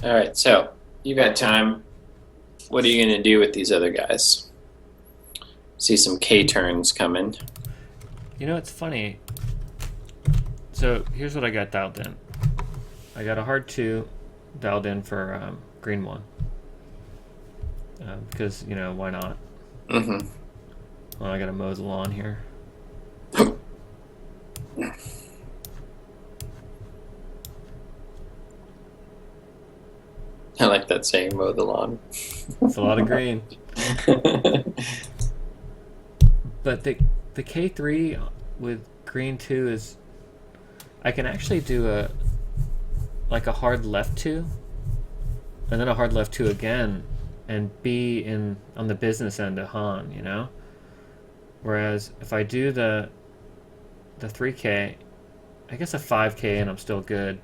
All right, so you got time. What are you going to do with these other guys? See some K turns coming. You know, it's funny. So here's what I got dialed in. I got a hard 2 dialed in for green 1. Because, you know, why not? Mm-hmm. Well, I got a Mosel on here. I like that saying, mow the lawn. It's a lot of green. But the K3 with green 2 is... I can actually do a hard left 2 and then a hard left 2 again and be on the business end of Han, you know? Whereas if I do the 3K, I guess a 5K and I'm still good.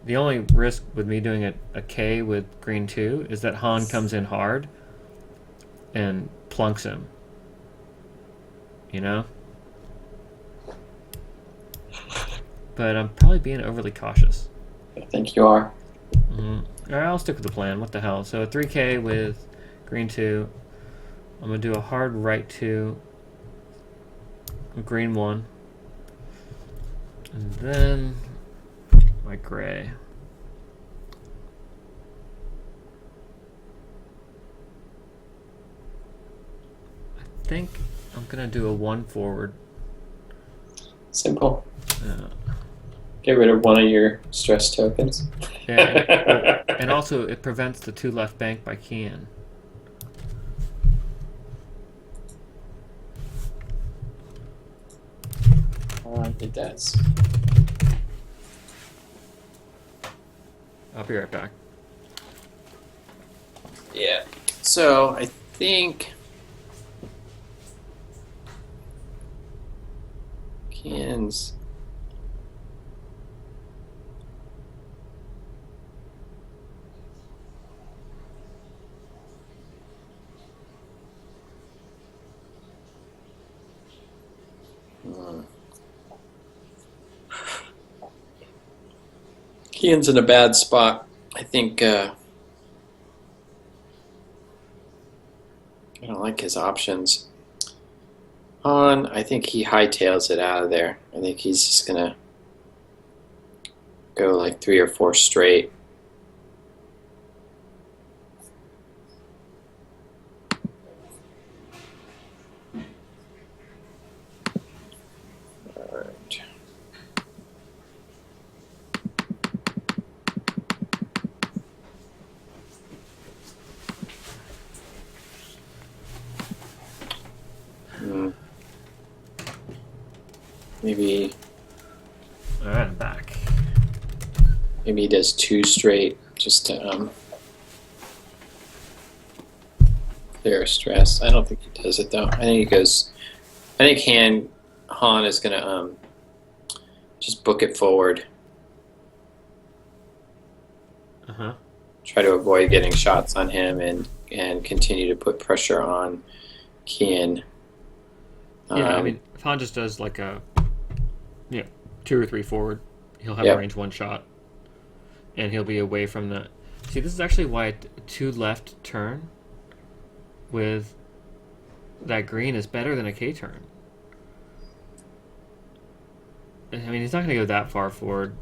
The only risk with me doing a K with green 2 is that Han comes in hard and plunks him. You know? But I'm probably being overly cautious. I think you are. Alright, I'll stick with the plan. What the hell? So a 3K with green 2. I'm going to do a hard right 2. A green 1. And then my gray. think I'm gonna do a 1 forward. Simple. Uh, Get rid of one of your stress tokens. and also it prevents the 2 left bank by keying. It does. I'll be right back. Yeah. So I think Ken's. Kian's in a bad spot. I think I don't like his options. I think he hightails it out of there. I think he's just gonna go like 3 or 4 straight. All right. Maybe Alright, I'm back. maybe he does 2 straight just to clear stress. I don't think he does it though. I think he goes. I think Han is gonna just book it forward. Try to avoid getting shots on him and continue to put pressure on Kian. Yeah, I mean, if Han just does like a 2 or 3 forward, he'll have a range 1 shot, and he'll be away from the. See, this is actually why a 2 left turn with that green is better than a K turn. I mean, he's not going to go that far forward.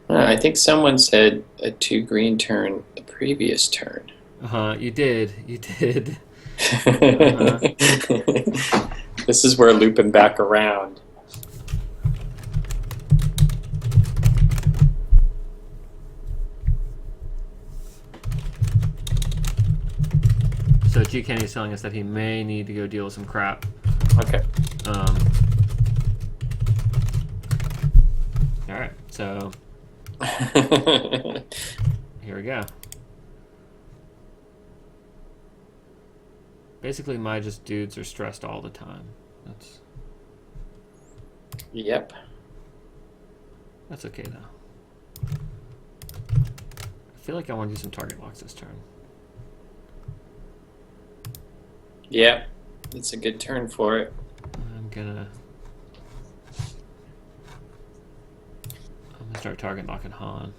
I think someone said a 2 green turn the previous turn. You did. This is where looping back around. So GKenny is telling us that he may need to go deal with some crap. Okay. Alright, so here we go. Basically, my just dudes are stressed all the time. Yep. That's okay though. I feel like I want to do some target locks this turn. Yep. It's a good turn for it. I'm gonna start target locking Han.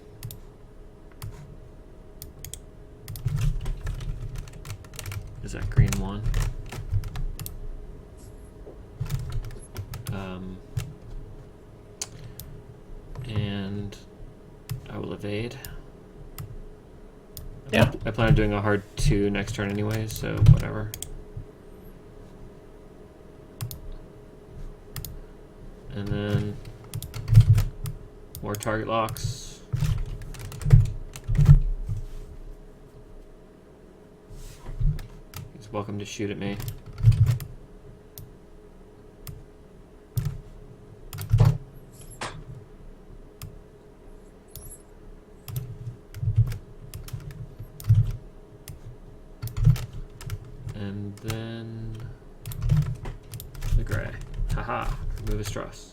Is that green 1? And I will evade. Yeah. I plan on doing a hard 2 next turn anyway, so whatever. And then more target locks. He's welcome to shoot at me. And then the gray. Haha, remove his stress.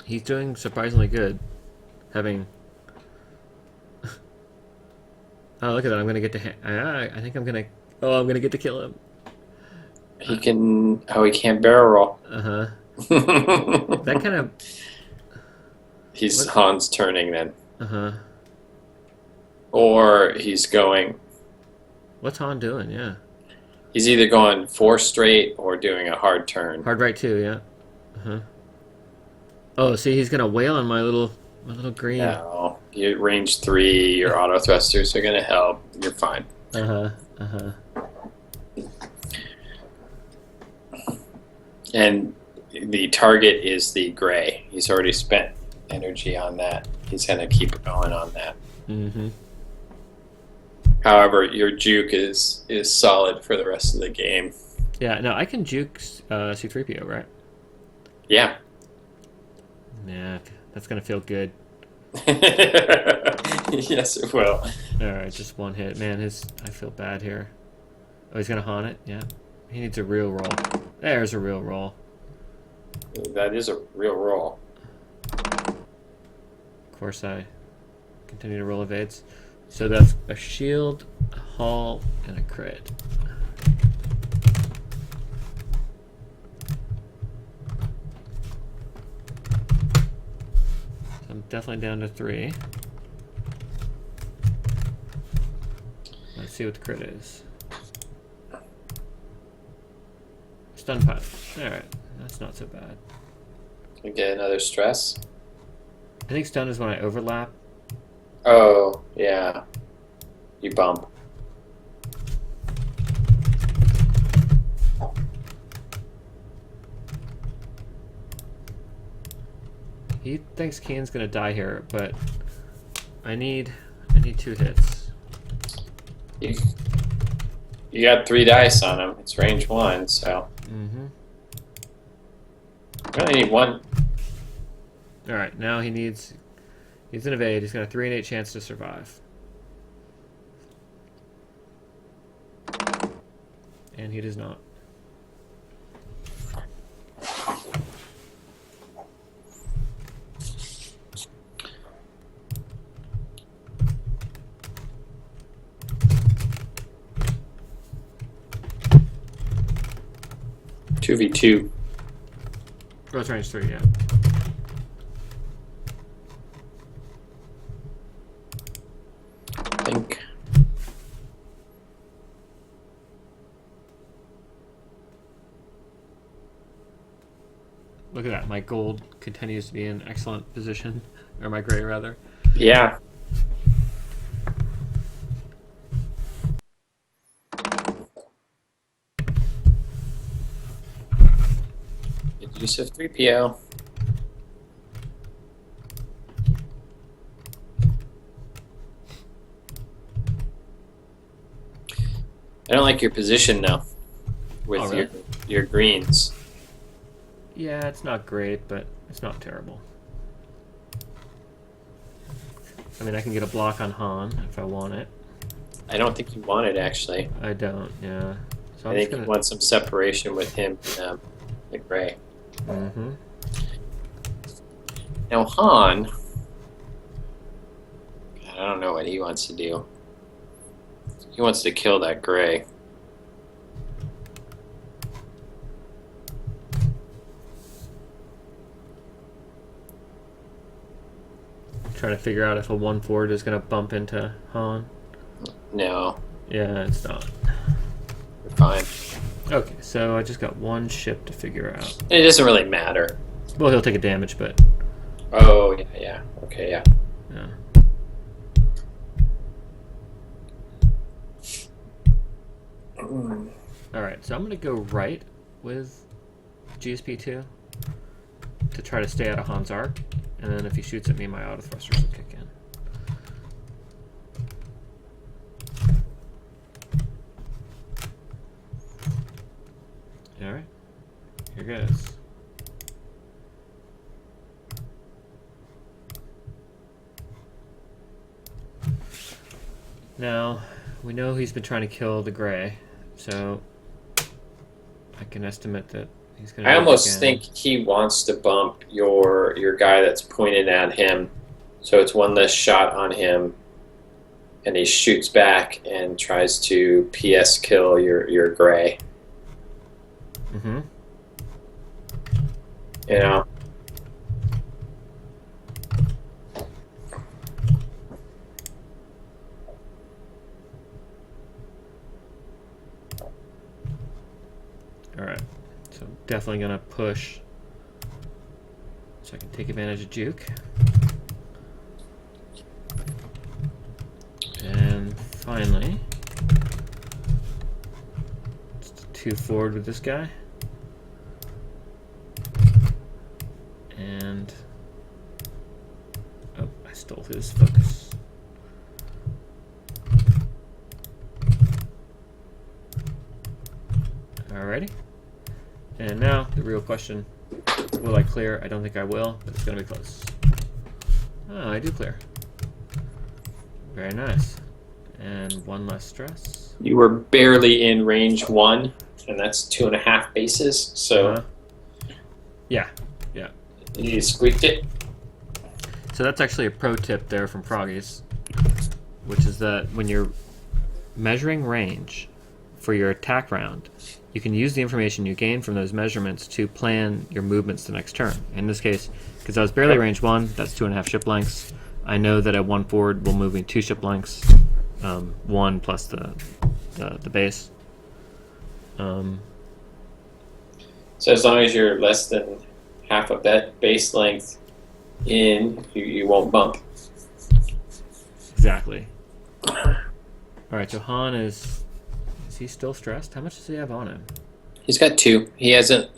He's doing surprisingly good, having. Oh, look at that! I'm gonna get to. I think I'm gonna. Oh, I'm gonna get to kill him. He can. Oh, he can't barrel roll. That kind of. He's Han's turning then. Uh-huh. Or he's going. What's Han doing? Yeah. He's either going 4 straight or doing a hard turn. Hard right 2, yeah. Uh-huh. Oh, see, he's gonna wail on my little green. No, you range 3. Your auto thrusters are gonna help. You're fine. Uh huh. Uh huh. And the target is the gray. He's already spent energy on that. He's gonna keep going on that. Mm-hmm. However, your juke is solid for the rest of the game. Yeah. No, I can juke C3PO, right? Yeah. Yeah, that's gonna feel good. Yes, it will. All right, just one hit. Man, I feel bad here. Oh, he's gonna haunt it. Yeah. He needs a real roll. There's a real roll. That is a real roll. Of course, I continue to roll evades. So that's a shield, a haul, and a crit. So I'm definitely down to 3. Let's see what the crit is. Stun pilot. Alright, that's not so bad. You get another stress. I think stun is when I overlap. Oh, yeah. You bump. He thinks Keen's gonna die here, but I need 2 hits. You got 3 dice on him. It's range 1, so Mm-hmm. you only need 1. Alright, now he's an evade. He's got a 3 in 8 chance to survive. And he does not. Two v 2. Growth range 3, yeah. I think. Look at that. My gold continues to be in excellent position. Or my gray, rather. Yeah. Good use of 3PO. I don't like your position though with Oh, really? your greens. Yeah, it's not great, but it's not terrible. I mean, I can get a block on Han if I want it. I don't think you want it actually. I don't, yeah. So I I'm just think gonna... you want some separation with him and the gray. Mm-hmm. Now Han, I don't know what he wants to do. He wants to kill that gray. Trying to figure out if a 1 forward is going to bump into Han. No, Yeah, it's not. you're fine. Okay, so I just got 1 ship to figure out. It doesn't really matter. Well, he'll take a damage, but... Oh, yeah, yeah. Okay, yeah. Yeah. Alright, so I'm going to go right with GSP-2 to try to stay out of Han's arc, and then if he shoots at me, my auto thrusters will kick in. Alright, here goes. Now, we know he's been trying to kill the gray, so I can estimate that he's going to... I almost think he wants to bump your guy that's pointed at him, so it's 1 less shot on him, and he shoots back and tries to PS kill your gray. Mm-hmm. You know? Alright, so definitely going to push So I can take advantage of juke. And finally, just 2 forward with this guy. And oh, I stole his focus. Alrighty. And now the real question, will I clear? I don't think I will, but it's going to be close. Oh, I do clear. Very nice. And 1 less stress. You were barely in range 1, and that's 2.5 bases, so yeah. You squeaked it. So that's actually a pro tip there from Froggies, which is that when you're measuring range for your attack round, you can use the information you gain from those measurements to plan your movements the next turn. In this case, because I was barely range 1, that's 2.5 ship lengths. I know that at 1 forward will move me 2 ship lengths, 1 plus the base. So as long as you're less than half of that base length in, you won't bump. Exactly. All right, so Han is he still stressed? How much does he have on him? He's got 2. He hasn't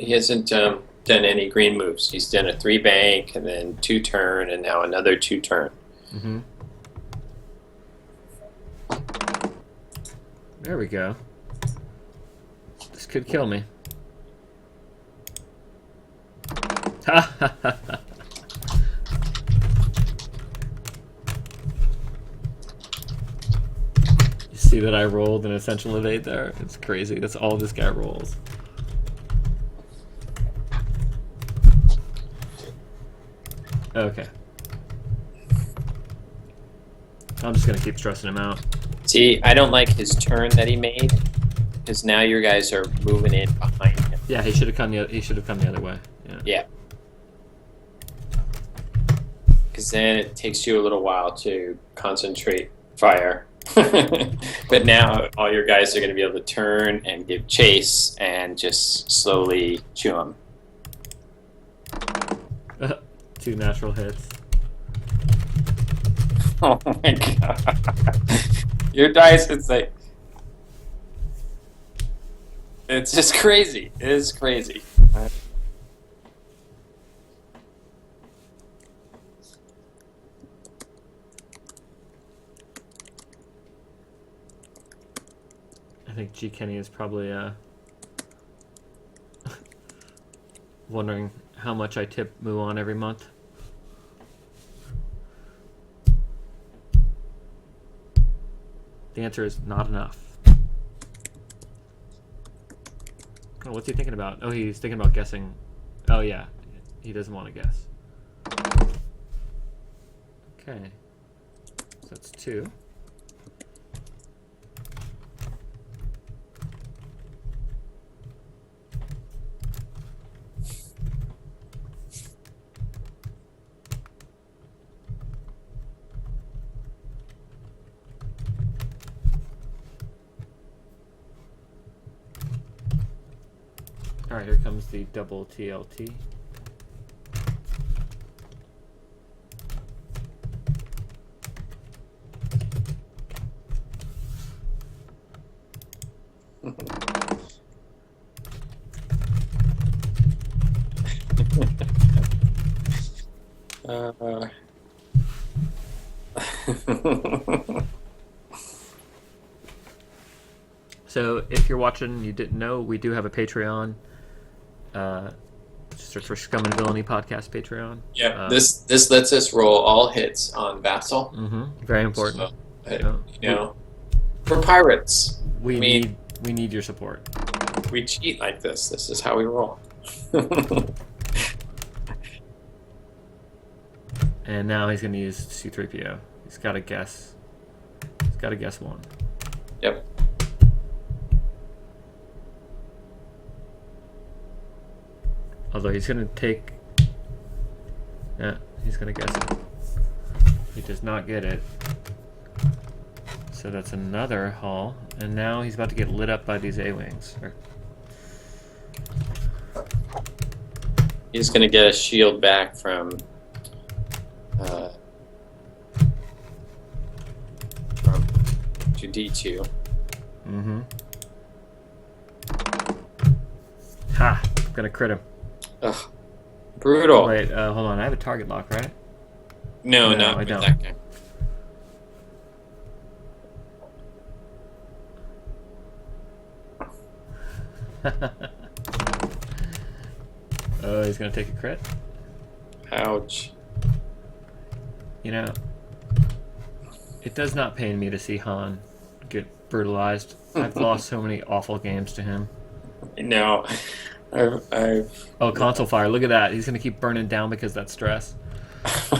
done any green moves. He's done a 3 bank and then 2 turn and now another 2 turn. Mm-hmm. There we go. This could kill me. Ha ha ha ha. You see that I rolled an essential evade there? It's crazy. That's all this guy rolls. Okay. I'm just gonna keep stressing him out. See, I don't like his turn that he made because now your guys are moving in behind him. Yeah, he should have come the other way. Yeah. Because then it takes you a little while to concentrate fire. But now all your guys are going to be able to turn and give chase and just slowly chew him. 2 natural hits. Oh my god. Your dice, it's like... It's just crazy. It is crazy. I think GKenny is probably wondering how much I tip Muon every month. The answer is not enough. Oh, what's he thinking about? Oh, he's thinking about guessing. Oh yeah, he doesn't want to guess. Okay, so that's 2. Alright, here comes the double TLT. So if you're watching, you didn't know, we do have a Patreon. Just search for Scum and Villainy Podcast Patreon. Yeah, this lets us roll all hits on Vassal. Mm-hmm. Very important. So, for pirates, we need your support. We cheat like this. This is how we roll. And now he's going to use C-3PO. He's got to guess. He's got to guess 1. Yep. Although he's going to take... Yeah, he's going to guess it. He does not get it. So that's another haul. And now he's about to get lit up by these A-Wings. He's going to get a shield back from to D2. Mm-hmm. Ha! Gonna crit him. Ugh. Brutal. Wait, hold on. I have a target lock, right? No, No, not I with don't. that guy. Oh, he's gonna take a crit. Ouch. You know, it does not pain me to see Han get brutalized. I've lost so many awful games to him. No. I've Oh, console fire. Look at that. He's going to keep burning down because of that stress.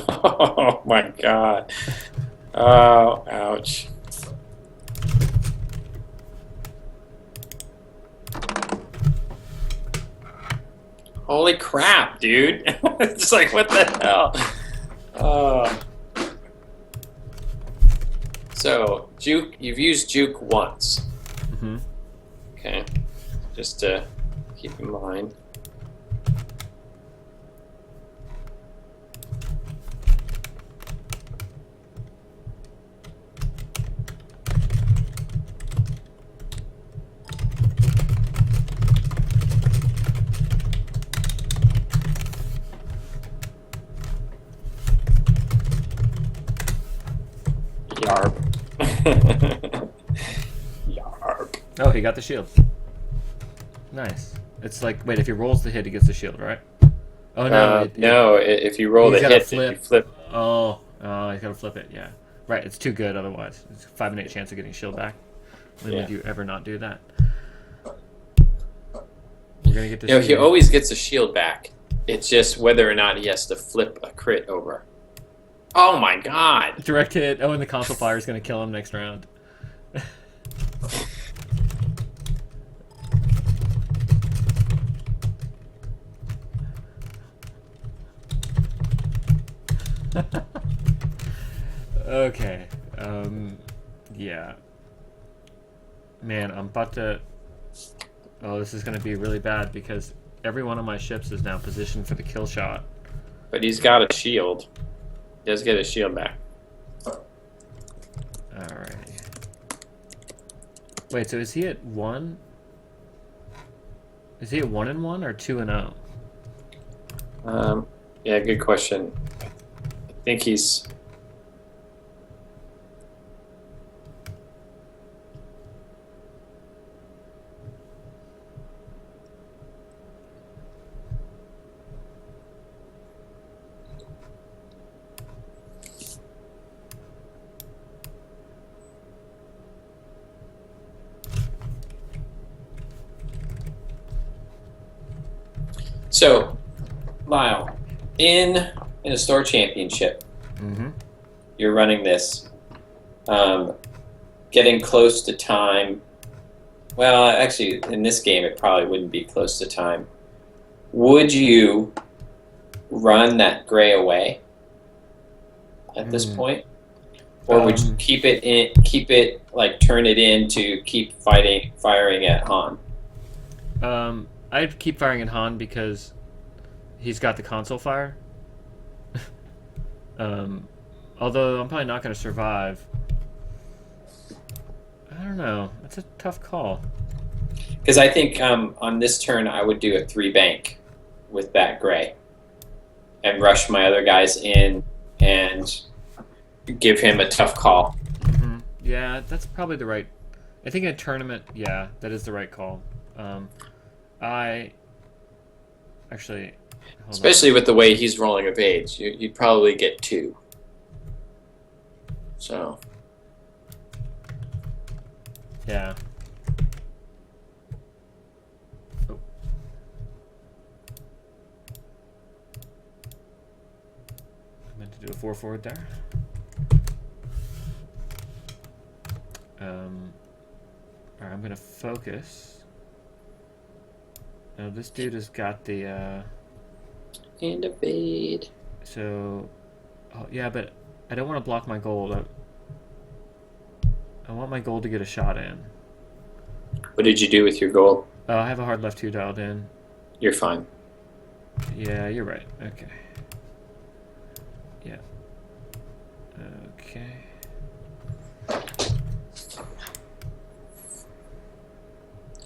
Oh my god. Oh, ouch. Holy crap, dude. It's like, what the hell? Oh. So, juke, you've used juke once. Mm-hmm. Okay. Just to keep in mind. Yarp. Yarp. Oh, he got the shield. Nice. It's like, wait, if he rolls the hit, he gets the shield, right? Oh, no. No, if you roll the he's gotta hit, then you flip. Oh, he's got to flip it, yeah. Right, it's too good otherwise. It's a 5 in 8 chance of getting shield back. When Yeah. would you ever not do that? We're going to get this. No, he always gets a shield back. It's just whether or not he has to flip a crit over. Oh my god! Direct hit. Oh, and the console fire is going to kill him next round. Okay. Yeah. Man, I'm about to... Oh, this is going to be really bad because every one of my ships is now positioned for the kill shot. But he's got a shield. He does get a shield back. Alright. Wait, so is he at 1? Is he at 1-1 or 2-0? Yeah, good question. I think he's... So, Lyle, in a store championship, Mm-hmm. you're running this, getting close to time. Well, actually, in this game, it probably wouldn't be close to time. Would you run that gray away at this point, or would you keep it in? Keep it like turn it in to keep firing at Han. I'd keep firing at Han because he's got the console fire. Although I'm probably not going to survive. I don't know. That's a tough call. Because I think on this turn I would do a 3-bank with that gray and rush my other guys in and give him a tough call. Mm-hmm. Yeah, that's probably the right... I think in a tournament, yeah, that is the right call. I... Actually... Especially with the way he's rolling evades, you'd probably get 2. So... Yeah. Oh. I meant to do a 4 forward there. Alright, I'm gonna focus. Now this dude has got the And evade. so oh, yeah, but I don't want to block my gold. I want my gold to get a shot in. What did you do with your gold? I have a hard left 2 dialed in. You're fine. Yeah, you're right. Okay. Yeah. Okay.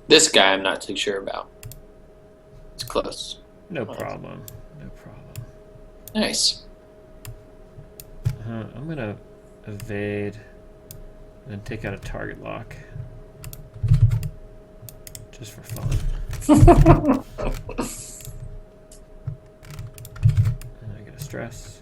This guy I'm not too sure about. It's close. No problem. No problem. Nice. I'm gonna evade and then take out a target lock. Just for fun. And I get a stress.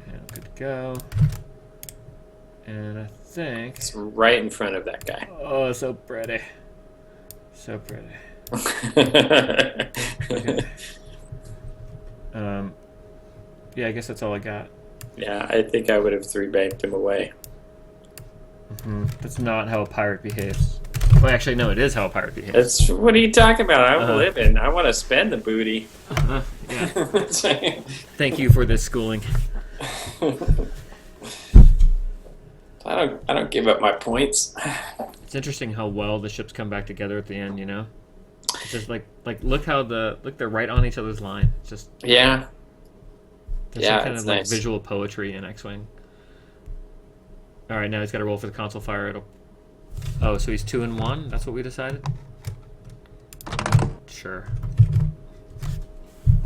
And I'm good to go. And I think It's right in front of that guy. oh, so pretty. So pretty. Okay. Yeah, I guess that's all I got. Yeah, I think I would have 3-banked him away. That's not how a pirate behaves. Well, actually, no, it is how a pirate behaves. That's what are you talking about? I'm living. I want to spend the booty. Yeah. Thank you for this schooling. I don't give up my points. It's interesting how well the ships come back together at the end. You know, it's just like look how they're right on each other's line. It's just Yeah. there's Yeah, some kind it's of like nice. visual poetry in X-wing. All right, now he's got to roll for the console fire. Oh, so he's 2-1. That's what we decided. Sure.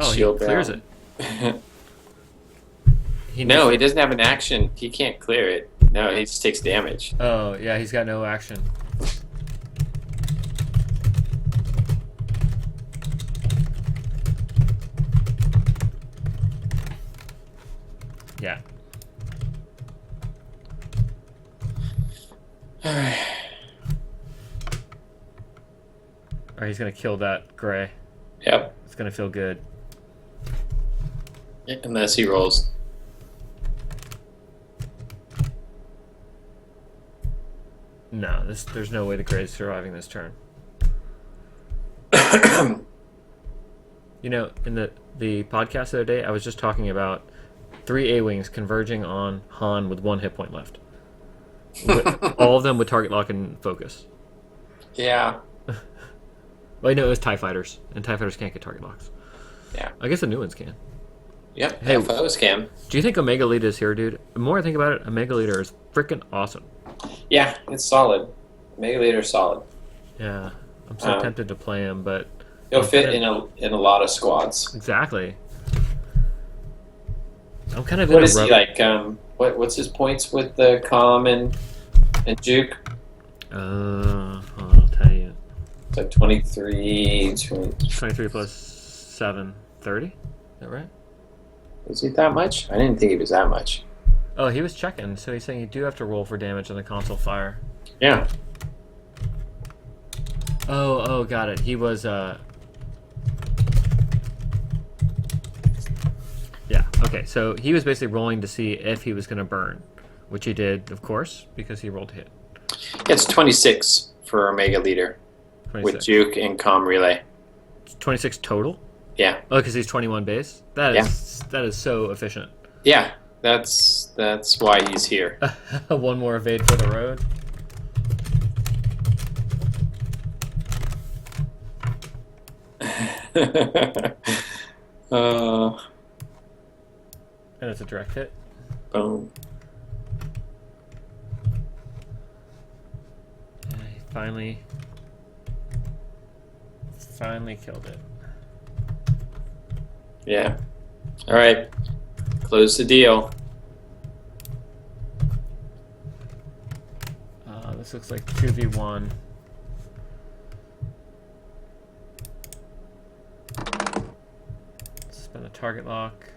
Oh, Shield he clears down. it. No, he doesn't have an action. He can't clear it. No, he just takes damage. Oh, yeah, he's got no action. Yeah. All right. Or he's going to kill that gray. Yep. It's going to feel good. Unless he rolls. No, there's no way the gray's surviving this turn. You know, in the podcast the other day, I was just talking about 3 A-Wings converging on Han with 1 hit point left. All of them with target lock and focus. Yeah. Well, no, it was TIE Fighters, and TIE Fighters can't get target locks. Yeah. I guess the new ones can. Yep. Hey, FOs can. Do you think Omega Leader is here, dude? The more I think about it, Omega Leader is freaking awesome. Yeah, it's solid. Mega Leader's solid. Yeah, I'm so tempted to play him, but He'll fit in a lot of squads. exactly. I'm kind of What in is a he like? What's his points with the Calm and Juke? I'll tell you. It's like 23. 23 plus 7, 30? Is that right? Was he that much? I didn't think he was that much. Oh, he was checking, so he's saying you do have to roll for damage on the console fire. Yeah. Oh, got it. He was, Yeah, okay, so he was basically rolling to see if he was going to burn, which he did, of course, because he rolled a hit. It's 26 for Omega Leader 26. with Juke and Calm Relay. 26 total? Yeah. Oh, because he's 21 base? That is so efficient. Yeah. That's why he's here. One more evade for the road. And it's a direct hit. Boom. Yeah, he finally killed it. Yeah. All right. Close the deal. This looks like 2v1. Spend a target lock.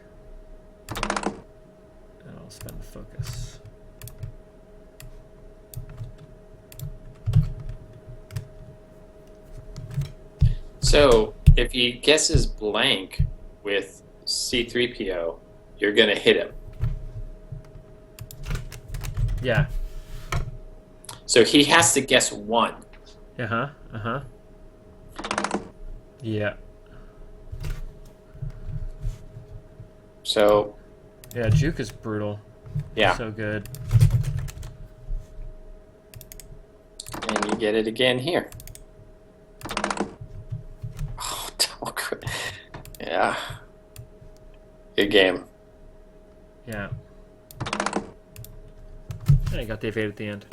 And I'll spend the focus. So if he guesses blank with C-3PO, you're going to hit him. Yeah. So he has to guess 1. Yeah. So, Yeah, juke is brutal. yeah. So good. And you get it again here. Oh, double crit. Yeah. Good game. Yeah. Yeah, you got the evade at the end.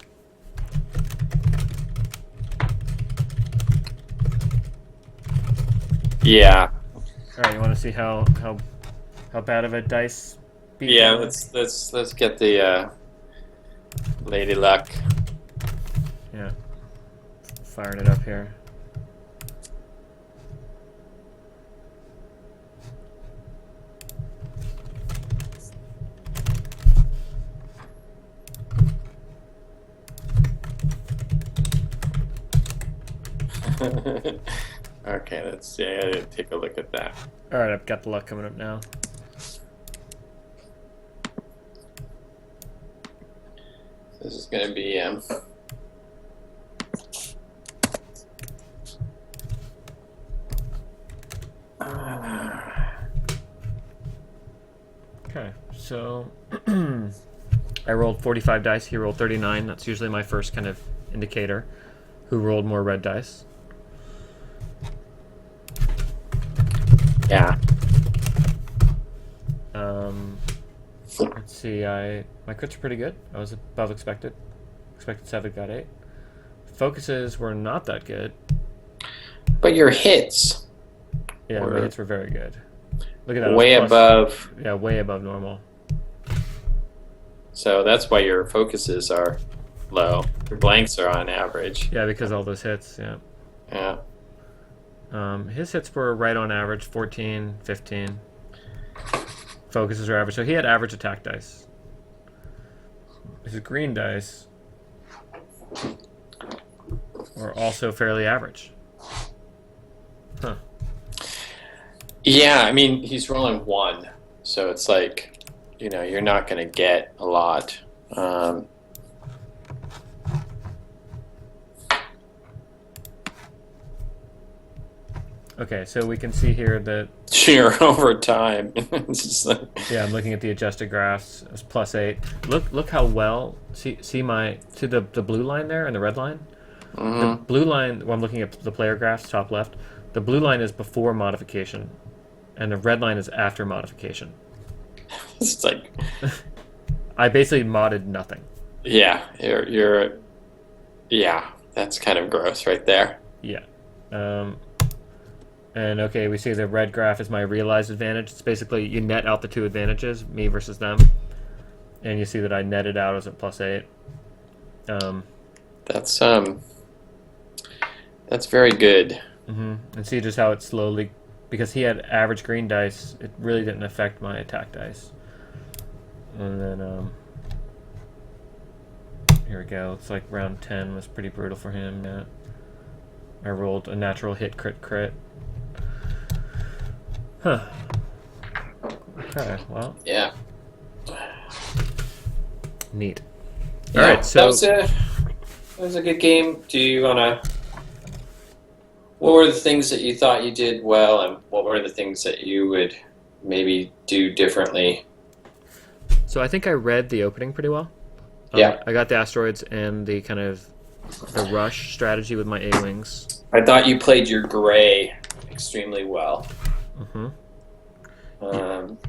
Yeah. All right, you want to see how bad of a dice beat? Yeah, let's get the Lady Luck. Yeah. Firing it up here. Okay, let's take a look at that. All right, I've got the luck coming up now. This is going to be Okay, so I rolled 45 dice. He rolled 39. That's usually my first kind of indicator. Who rolled more red dice? yeah. Let's see. My crits are pretty good. I was above expected. Expected 7, got 8. Focuses were not that good. But your hits Yeah, my were hits were very good. Look at that. way above. Yeah, way above normal. So that's why your focuses are low. Your blanks are on average. Yeah, because all those hits. Yeah. Yeah. His hits were right on average, 14, 15. Focuses are average. So he had average attack dice. His green dice were also fairly average. Huh. Yeah, I mean, he's rolling 1. So it's like, you're not going to get a lot. Okay, so we can see here that Sure, over time. It's just like, yeah, I'm looking at the adjusted graphs. It's +8. Look how well see the blue line there and the red line. The blue line. Well, I'm looking at the player graphs, top left. The blue line is before modification, and the red line is after modification. it's like, I basically modded nothing. yeah, yeah, that's kind of gross right there. Yeah. And okay, we see the red graph is my realized advantage. It's basically you net out the two advantages, me versus them, and you see that I netted out as a +8. That's very good. And see just how it slowly, because he had average green dice, it really didn't affect my attack dice. And then here we go. It's like round 10 was pretty brutal for him. Yeah. I rolled a natural hit crit. Huh. Okay, well. Yeah. Neat. Yeah, All right, so that was a good game. Do you want to? What were the things that you thought you did well, and what were the things that you would maybe do differently? So I think I read the opening pretty well. Yeah. I got the asteroids and the kind of the rush strategy with my A-wings. I thought you played your gray extremely well.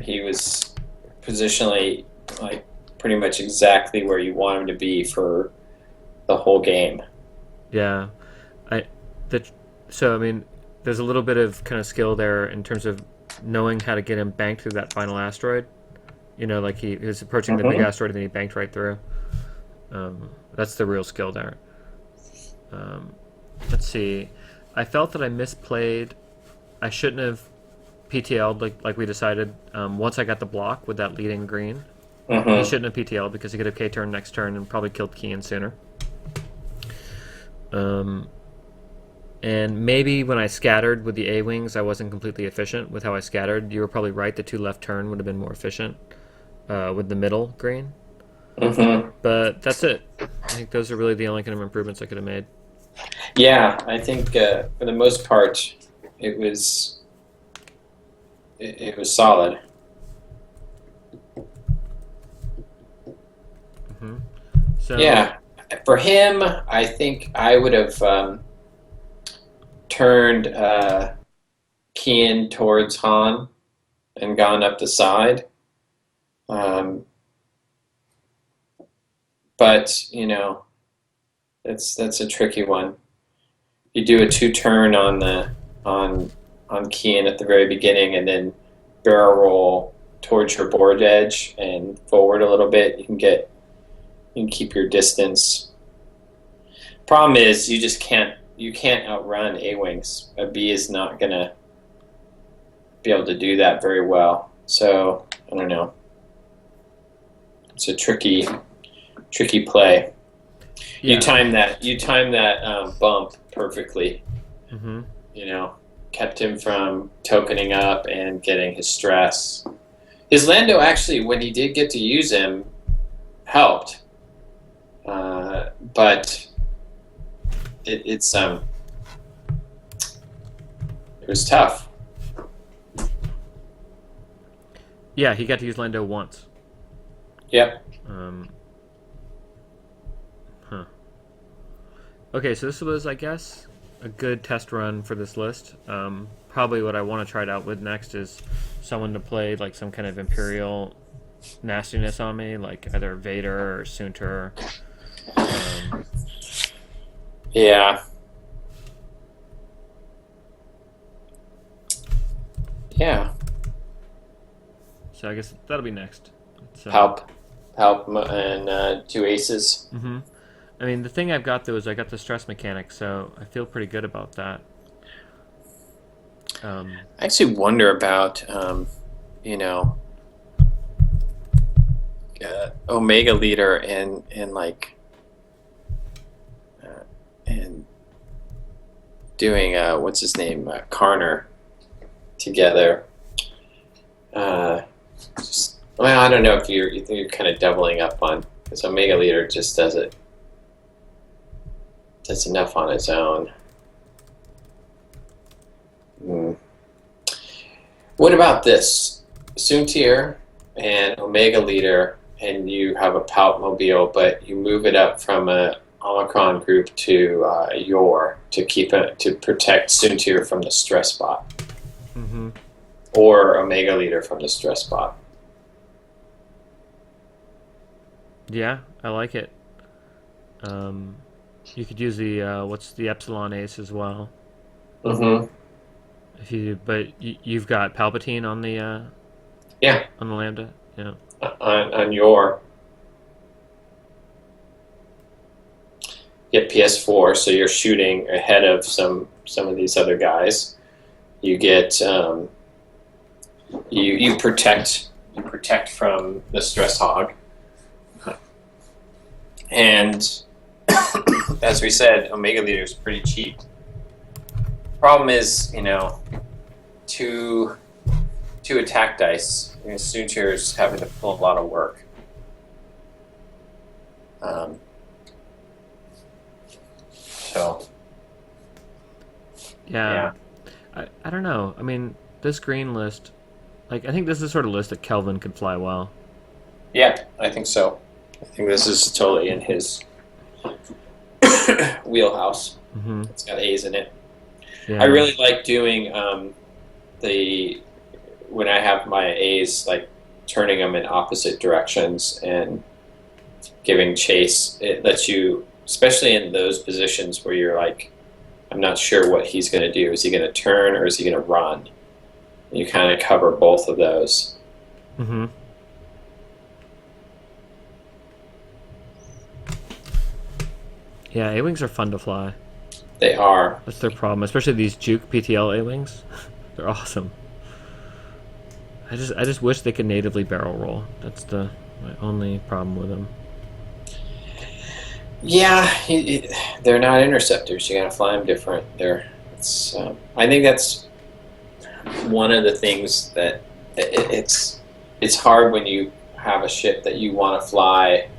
He was positionally like pretty much exactly where you want him to be for the whole game. Yeah, so I mean, there's a little bit of kind of skill there in terms of knowing how to get him banked through that final asteroid. Like he was approaching the big asteroid and then he banked right through. That's the real skill there. Let's see. I felt that I misplayed. I shouldn't have PTL'd like we decided. Once I got the block with that leading green, he shouldn't have PTL'd because he could have K-turn next turn and probably killed Kian sooner. And maybe when I scattered with the A-wings, I wasn't completely efficient with how I scattered. You were probably right. The 2 left turn would have been more efficient with the middle green. But that's it. I think those are really the only kind of improvements I could have made. Yeah, I think for the most part, it was solid. So Yeah, for him, I think I would have turned Kian towards Han and gone up the side. Um, but that's a tricky one. You do a two-turn on on Kian at the very beginning, and then barrel roll towards your board edge and forward a little bit. You can keep your distance. Problem is, you can't outrun A-wings. A B is not gonna be able to do that very well. So I don't know. It's a tricky play. yeah. You time that bump perfectly. Hmm. Kept him from tokening up and getting his stress. His Lando actually, when he did get to use him, helped. But it was tough. Yeah, he got to use Lando once. Yep. Um, huh. Okay, so this was, I guess, a good test run for this list. Probably what I want to try it out with next is someone to play like some kind of Imperial nastiness on me, like either Vader or Soontir. Um, Yeah. Yeah. so I guess that'll be next. Help, and two aces. Hmm. I mean, the thing I've got though is I got the stress mechanic, so I feel pretty good about that. Um, I actually wonder about, you know, Omega Leader and like and doing what's his name, Karner together. Well, I don't know if you're kind of doubling up on, because Omega Leader just does enough on its own. What about this? Soontir and Omega Leader, and you have a Pout Mobile, but you move it up from a Omicron group to Yor to protect Soontir from the stress spot, hmm. or Omega Leader from the stress spot. Yeah, I like it. You could use the what's the Epsilon Ace as well. Mm-hmm. You've got Palpatine on the Yeah, on the Lambda. Yeah. on Yor. Get PS4, so you're shooting ahead of some of these other guys. You get you protect from the stress hog, and as we said, Omega Leader is pretty cheap. Problem is, two attack dice. Soontir is having to pull a lot of work. So Yeah. I don't know. I mean, this green list, like I think this is the sort of list that Kelvin could fly well. yeah, I think so. I think this is totally in his wheelhouse. Hmm. It's got A's in it. Yeah. I really like doing when I have my A's, like turning them in opposite directions and giving chase. It lets you, especially in those positions where you're like, I'm not sure what he's going to do. Is he going to turn or is he going to run? And you kind of cover both of those. Hmm. Yeah, A-wings are fun to fly. They are. That's their problem, especially these Juke PTL A-wings. They're awesome. I just wish they could natively barrel roll. That's my only problem with them. Yeah, they're not interceptors. You got to fly them different. I think that's one of the things that it's hard when you have a ship that you want to fly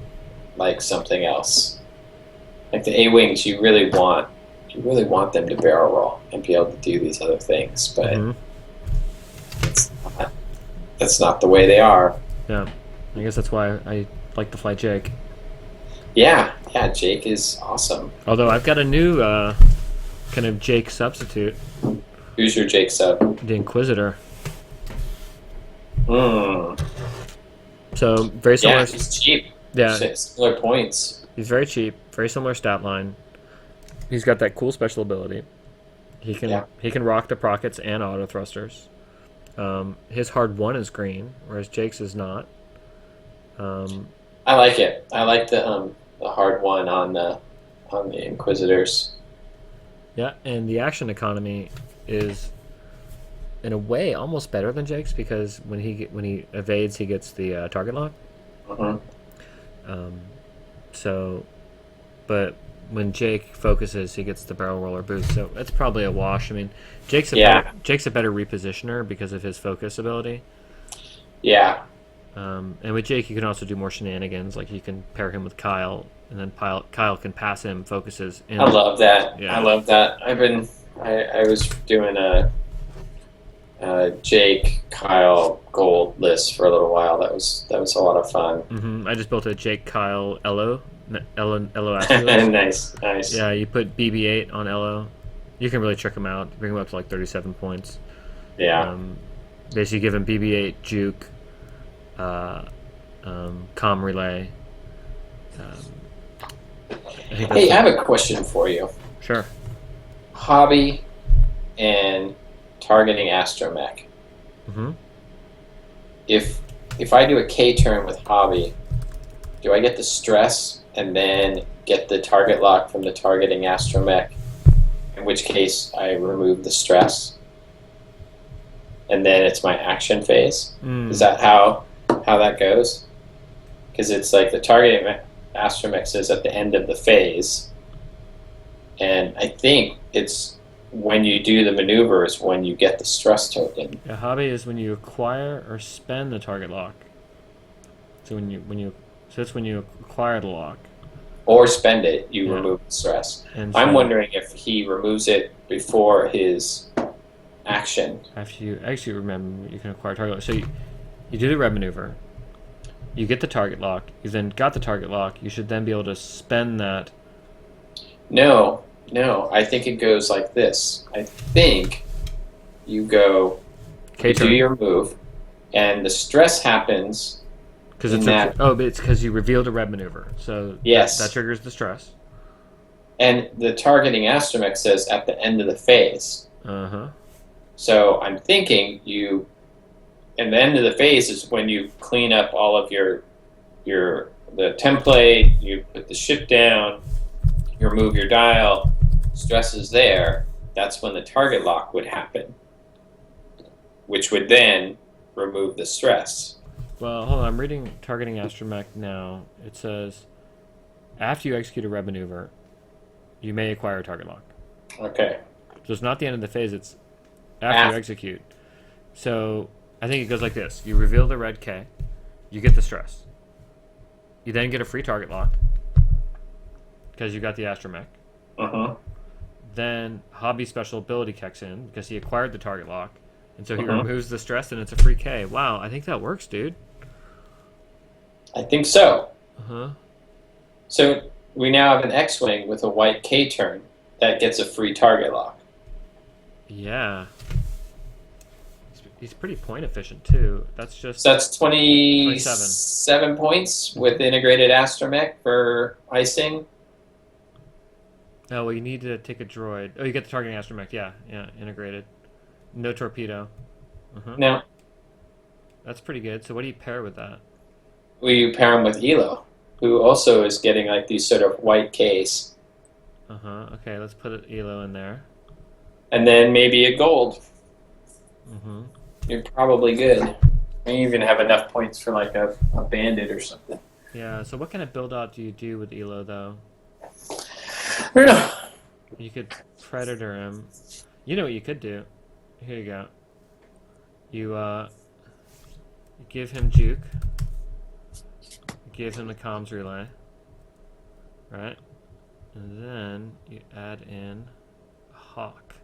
like something else. Like the A-wings, you really want them to barrel roll and be able to do these other things, but that's not the way they are. Yeah, I guess that's why I like to fly Jake. Yeah, yeah, Jake is awesome. Although I've got a new kind of Jake substitute, Who's your Jake sub? the Inquisitor. Hmm. So very Yeah, similar. he's cheap. Yeah, Similar points. he's very cheap, very similar stat line. He's got that cool special ability. Yeah, He can rock the prockets and auto thrusters. His hard one is green, whereas Jake's is not. Um, I like it. I like the hard one on the Inquisitors. yeah, and the action economy is in a way almost better than Jake's because when he evades, he gets the target lock. Hmm. Um, so, but when Jake focuses, he gets the barrel roller boost. So it's probably a wash. I mean, Yeah, Jake's a better repositioner because of his focus ability. yeah. And with Jake, you can also do more shenanigans. Like you can pair him with Kyle, and then Kyle can pass him focuses. I love that. I Yeah. love that. I was doing a Jake Kyle gold list for a little while. That was a lot of fun. I just built a Jake Kyle Elo Astrolist. Nice, nice. Yeah, you put BB-8 on Elo. You can really trick him out. Bring him up to like 37 points. Yeah. Basically, give him BB-8, Juke, Com Relay. I think Hey, that's I have a question for you. sure. Hobby and targeting astromech. hmm If I do a K turn with hobby, do I get the stress and then get the target lock from the targeting astromech? In which case, I remove the stress, and then it's my action phase. Is that how that goes? Because it's like the targeting astromech says at the end of the phase, and I think it's when you do the maneuvers when you get the stress token. A hobby is when you acquire or spend the target lock. So that's when you acquire the lock. Or spend it, you Yeah. remove the stress. And I'm so wondering if he removes it before his action. after you actually remember, you can acquire target lock. So you do the red maneuver. You get the target lock. You then got the target lock. You should then be able to spend that. No, I think it goes like this. I think you go, K you do turn. your move, and the stress happens. Because in that- but it's because you revealed a red maneuver. So Yes. that triggers the stress. And the targeting astromech says at the end of the phase. Uh-huh. So I'm thinking and the end of the phase is when you clean up all of the template, you put the ship down, you remove your dial, stress is there. That's when the target lock would happen, which would then remove the stress. Well, hold on. I'm reading Targeting Astromech now. It says, after you execute a red maneuver, you may acquire a target lock. Okay. So it's not the end of the phase, it's after you After. execute. So I think it goes like this. You reveal the red K, you get the stress. You then get a free target lock, because you got the Astromech. Uh-huh. Then Hobby special ability kicks in, because he acquired the target lock. And so he Uh-huh. removes the stress, and it's a free K. Wow, I think that works, dude. I think so. Uh-huh. So we now have an X-Wing with a white K turn that gets a free target lock. Yeah. He's pretty point efficient, too. That's just... So that's 27 points with integrated astromech for icing. Oh, well, you need to take a droid. Oh, you get the targeting astromech. Yeah, integrated. No torpedo. Uh-huh. Now, That's pretty good. So what do you pair with that? we pair him with Elo, who also is getting like these sort of white Ks. Uh-huh. Okay, let's put an Elo in there. And then maybe a gold. Mm-hmm. You're probably good. You even have enough points for like a bandit or something. Yeah, so what kind of build-out do you do with Elo, though? I don't know. You could Predator him. You know what you could do? Here you go. You give him Juke. Give him the comms relay. Right? And then you add in Hawk.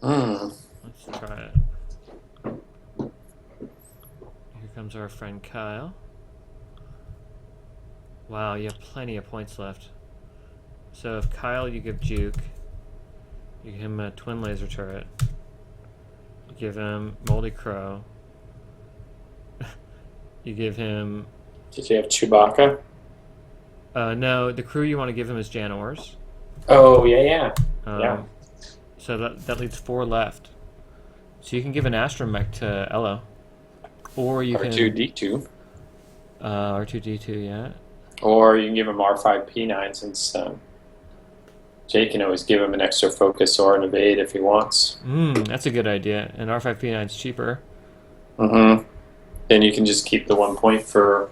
Let's try it. Here comes our friend Kyle. Wow, you have plenty of points left. So if Kyle, you give Juke, you give him a twin laser turret. You give him Moldy Crow. You give him. Did you have Chewbacca? No, the crew you want to give him is Janors. Oh, yeah. Yeah. So that leaves 4 left. So you can give an astromech to Elo, or you can R2D2. R2D2, yeah. Or you can give him R5P9 since Jake can always give him an extra focus or an evade if he wants. That's a good idea. And R5P9 is cheaper. Mm-hmm. Then you can just keep the 1 point for.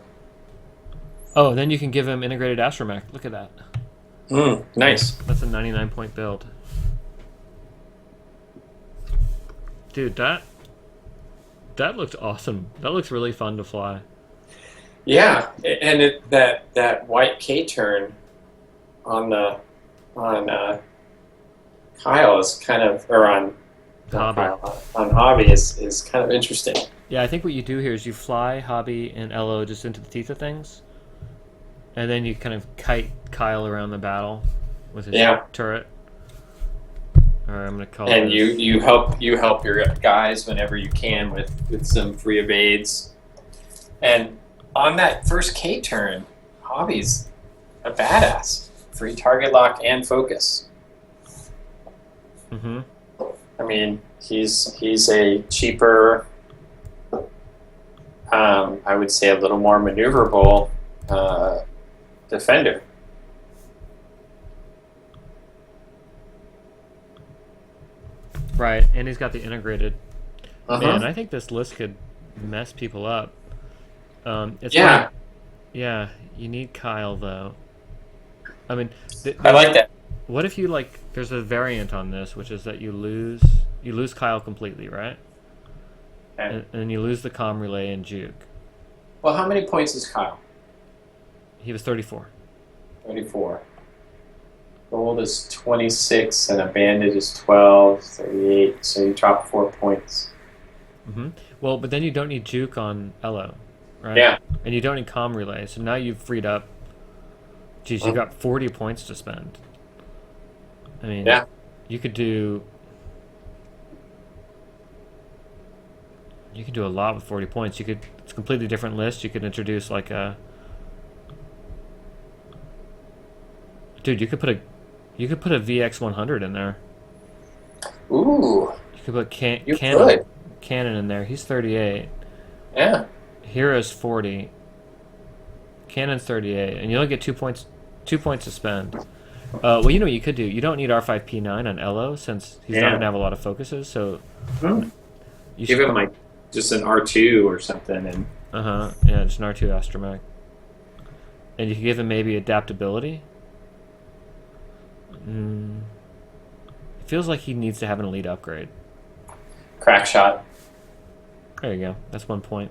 Oh, then you can give him integrated astromech. Look at that. Nice. That's a 99-point build. Dude, that looks awesome. That looks really fun to fly. Yeah, and that white K turn on Kyle is kind of, or on Hobby. on Hobby is kind of interesting. Yeah, I think what you do here is you fly Hobby and Elo just into the teeth of things, and then you kind of kite Kyle around the battle with his turret. Or I'm gonna call and this. you help your guys whenever you can with some free evades. And on that first K turn, Hobby's a badass. Free target lock and focus. Mm-hmm. I mean, he's a cheaper, I would say a little more maneuverable defender. Right, and he's got the integrated. Uh-huh. Man, I think this list could mess people up. It's Yeah. Yeah, you need Kyle though. I mean, I like that. What if you there's a variant on this, which is that you lose Kyle completely, right? Okay. And you lose the comm relay and Juke. Well, how many points is Kyle? He was 34. 34. Gold is 26 and a bandit is 12, 38. So you drop 4 points. Mm-hmm. Well, but then you don't need Juke on Elo, right? Yeah. And you don't need comm relay, so now you've freed up. Geez, you got 40 points to spend. I mean, you could do a lot with 40 points. It's a completely different list. You could introduce dude, you could put a VX100 in there. Ooh. You could put Cannon in there. He's 38. Yeah. Hero's 40. Cannon's 38, and you only get 2 points to spend. Well, you know what you could do? You don't need R5P9 on Elo since he's not going to have a lot of focuses, so you give him just an R2 or something. And yeah, just an R2 astromech. And you can give him maybe adaptability. It feels like he needs to have an elite upgrade. Crack shot. There you go. That's 1 point.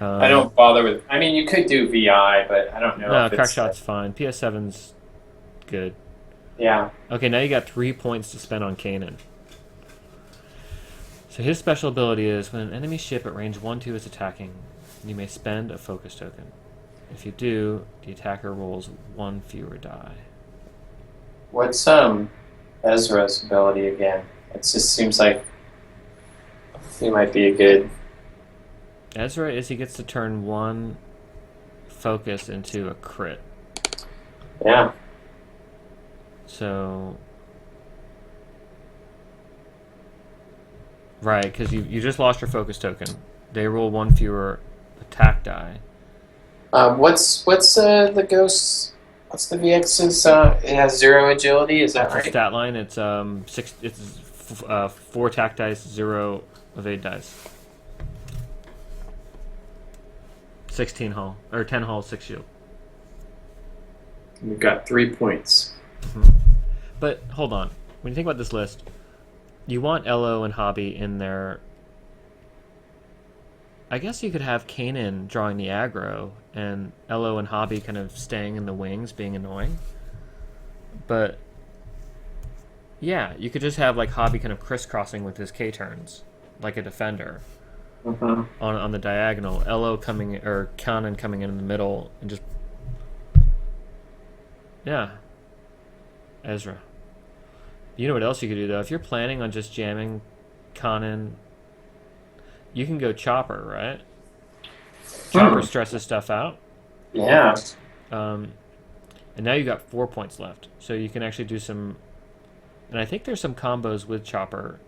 I don't bother with. I mean, you could do VI, but I don't know. No, crack shot's fine. PS7's good. Yeah. Okay, now you got 3 points to spend on Kanan. So his special ability is when an enemy ship at range 1-2 is attacking, you may spend a focus token. If you do, the attacker rolls 1 fewer die. What's Ezra's ability again? It just seems like he might be a good. Ezra he gets to turn 1 focus into a crit. Yeah. So, right, because you just lost your focus token. They roll 1 fewer attack die. What's the ghost? What's the VX's? It has 0 agility. Is that That's right? a stat line. It's 4 attack dice, 0 evade dice. 16 hull or 10 hull, 6 shield. We've got 3 points. But hold on, when you think about this list, you want Elo and Hobby in there. I guess you could have Kanan drawing the aggro and Elo and Hobby kind of staying in the wings, being annoying. But yeah, you could just have Hobby kind of crisscrossing with his K turns, like a defender. On the diagonal, Elo coming or Kanan coming in the middle and just Yeah, Ezra. You know what else you could do though? If you're planning on just jamming Conan, you can go Chopper, right? Chopper Hmm. stresses stuff out. Yeah. Um, and now you got 4 points left. So you can actually do some. And I think there's some combos with Chopper.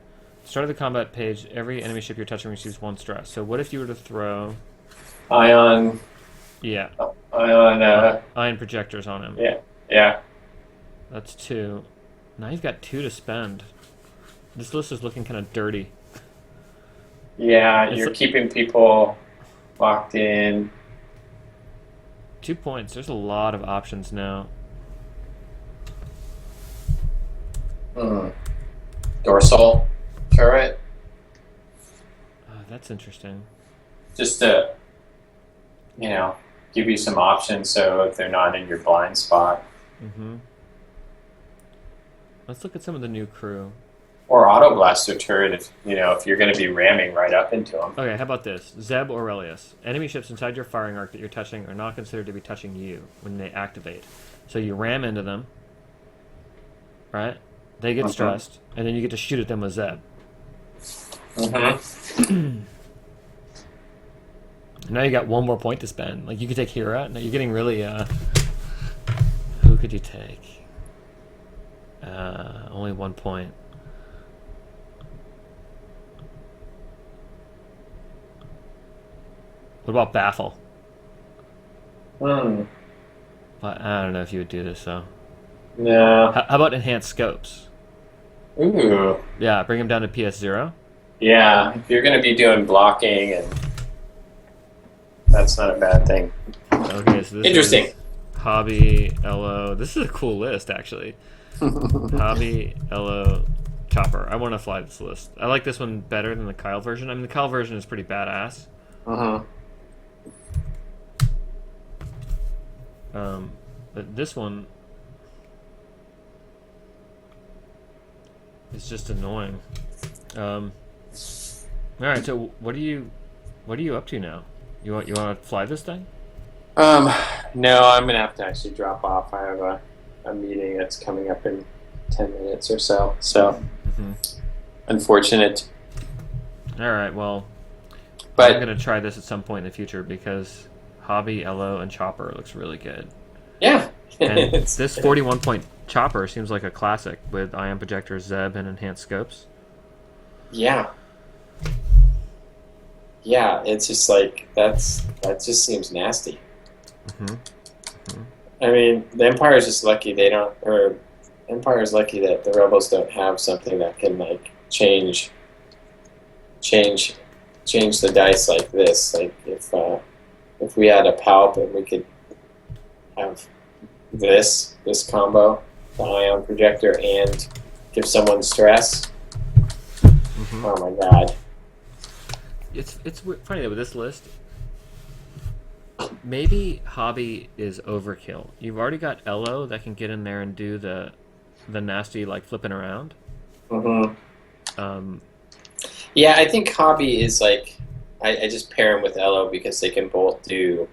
Start of the combat page, every enemy ship you're touching receives 1 stress. So what if you were to throw. Ion. Yeah, Ion. ion projectors on him? Yeah. Yeah. That's 2. Now you've got 2 to spend. This list is looking kind of dirty. Yeah. It's You're keeping people locked in. 2 points. There's a lot of options now. Hmm. Dorsal turret. Oh, that's interesting. Just to, you know, give you some options so if they're not in your blind spot. Mm-hmm. Let's look at some of the new crew. Or auto blaster turret if you're going to be ramming right up into them. Okay, how about this? Zeb Aurelius. Enemy ships inside your firing arc that you're touching are not considered to be touching you when they activate. So you ram into them, right? They get stressed, and then you get to shoot at them with Zeb. Mm-hmm. Now you got 1 more point to spend. Like, you could take Hera. Now you're getting really, who could you take? Only 1 point. What about Baffle? Hmm. But I don't know if you would do this, though. No. How about Enhanced Scopes? Ooh. Yeah, bring him down to PS0. Yeah. If you're going to be doing blocking, and that's not a bad thing. Okay, so this Interesting. is Hobby, Elo. This is a cool list, actually. Hobby, Elo, Chopper. I want to fly this list. I like this one better than the Kyle version. I mean, the Kyle version is pretty badass. But this one is just annoying. All right, so what are you up to now? You want to fly this thing? No, I'm going to have to actually drop off. I have a meeting that's coming up in 10 minutes or so. So, unfortunate. All right, well, But I'm going to try this at some point in the future because Hobby, Elo, and Chopper looks really good. yeah. And this 41-point Chopper seems like a classic with ion projector, Zeb, and enhanced scopes. Yeah. Yeah, it's just like that just seems nasty. I mean, the Empire's just lucky Empire's lucky that the Rebels don't have something that can like change the dice like this. Like if we had a palp and we could have this combo, the ion projector, and give someone stress. Oh my god. It's funny though with this list. Maybe Hobby is overkill. You've already got Elo that can get in there and do the nasty like flipping around. Yeah, I think Hobby is like I just pair him with Elo because they can both do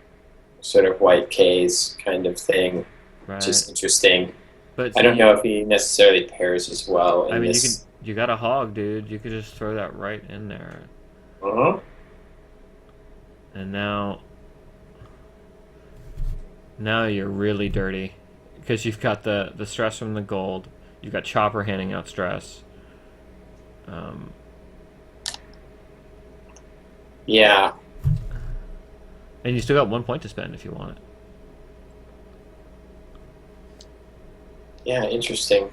sort of white K's kind of thing, Right. which is interesting. But I don't know if he necessarily pairs as well. I mean, you got a hog, dude. You could just throw that right in there. And now you're really dirty because you've got the stress from the gold. You've got Chopper handing out stress. Yeah. And you still got 1 point to spend if you want it. Yeah, interesting.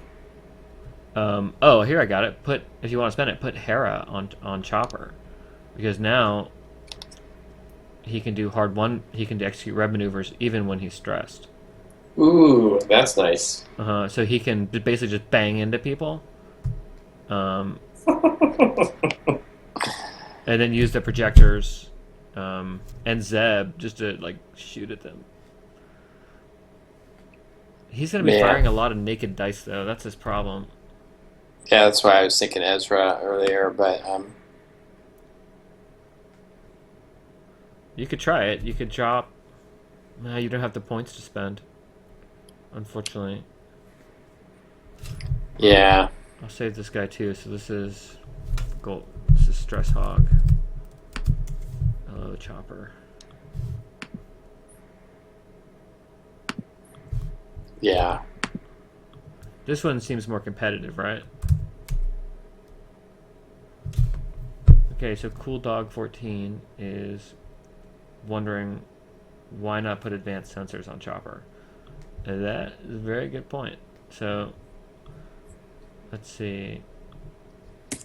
Oh, here I got it. If you want to spend it, put Hera on Chopper, because now he can do hard one. He can execute red maneuvers even when he's stressed. Ooh, that's nice. So he can basically just bang into people, and then use the projectors and Zeb just to like shoot at them. He's going to be firing a lot of naked dice, though. That's his problem. Yeah, that's why I was thinking Ezra earlier, but you could try it. You could drop. No, you don't have the points to spend. unfortunately. Yeah. I'll save this guy too. So this is gold. This is Stress Hog. Hello, Chopper. Yeah. This one seems more competitive, right? Okay, so Cool Dog 14 is wondering why not put advanced sensors on Chopper. And that is a very good point. So let's see.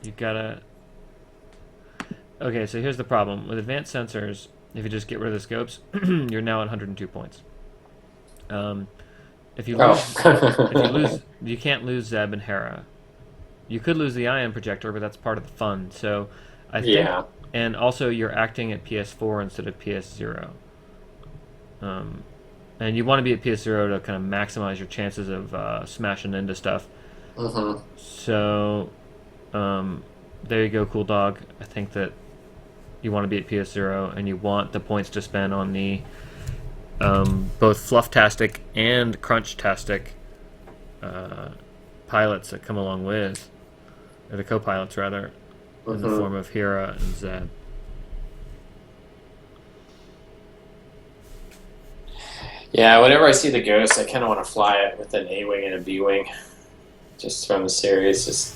You gotta. Okay, so here's the problem with advanced sensors. If you just get rid of the scopes, you're now at 102 points. If you lose, you can't lose Zeb and Hera. You could lose the ion projector, but that's part of the fun. So I think, Yeah. and also you're acting at PS4 instead of PS0. And you want to be at PS0 to kind of maximize your chances of smashing into stuff. Mm-hmm. So there you go, Cool Dog. I think that you want to be at PS0 and you want the points to spend on the both fluff-tastic and crunch-tastic pilots that come along with, or the co-pilots rather, in the form of Hera and Zeb. Yeah, whenever I see the Ghost, I kind of want to fly it with an A-wing and a B-wing. Just from the series.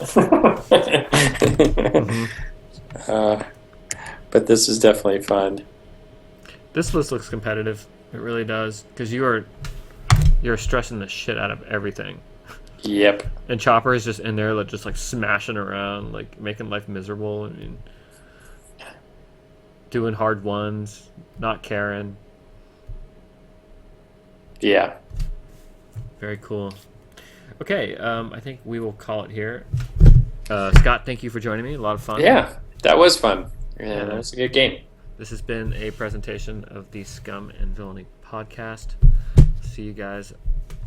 But this is definitely fun. This list looks competitive. It really does, because you're stressing the shit out of everything. Yep. And Chopper is just in there, like, just like smashing around, like making life miserable. I mean, doing hard ones, not caring. Yeah. Very cool. Okay, I think we will call it here. Scott, thank you for joining me. A lot of fun. Yeah, that was fun. Yeah, that was a good game. This has been a presentation of the Scum and Villainy podcast. See you guys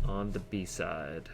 on the B-side.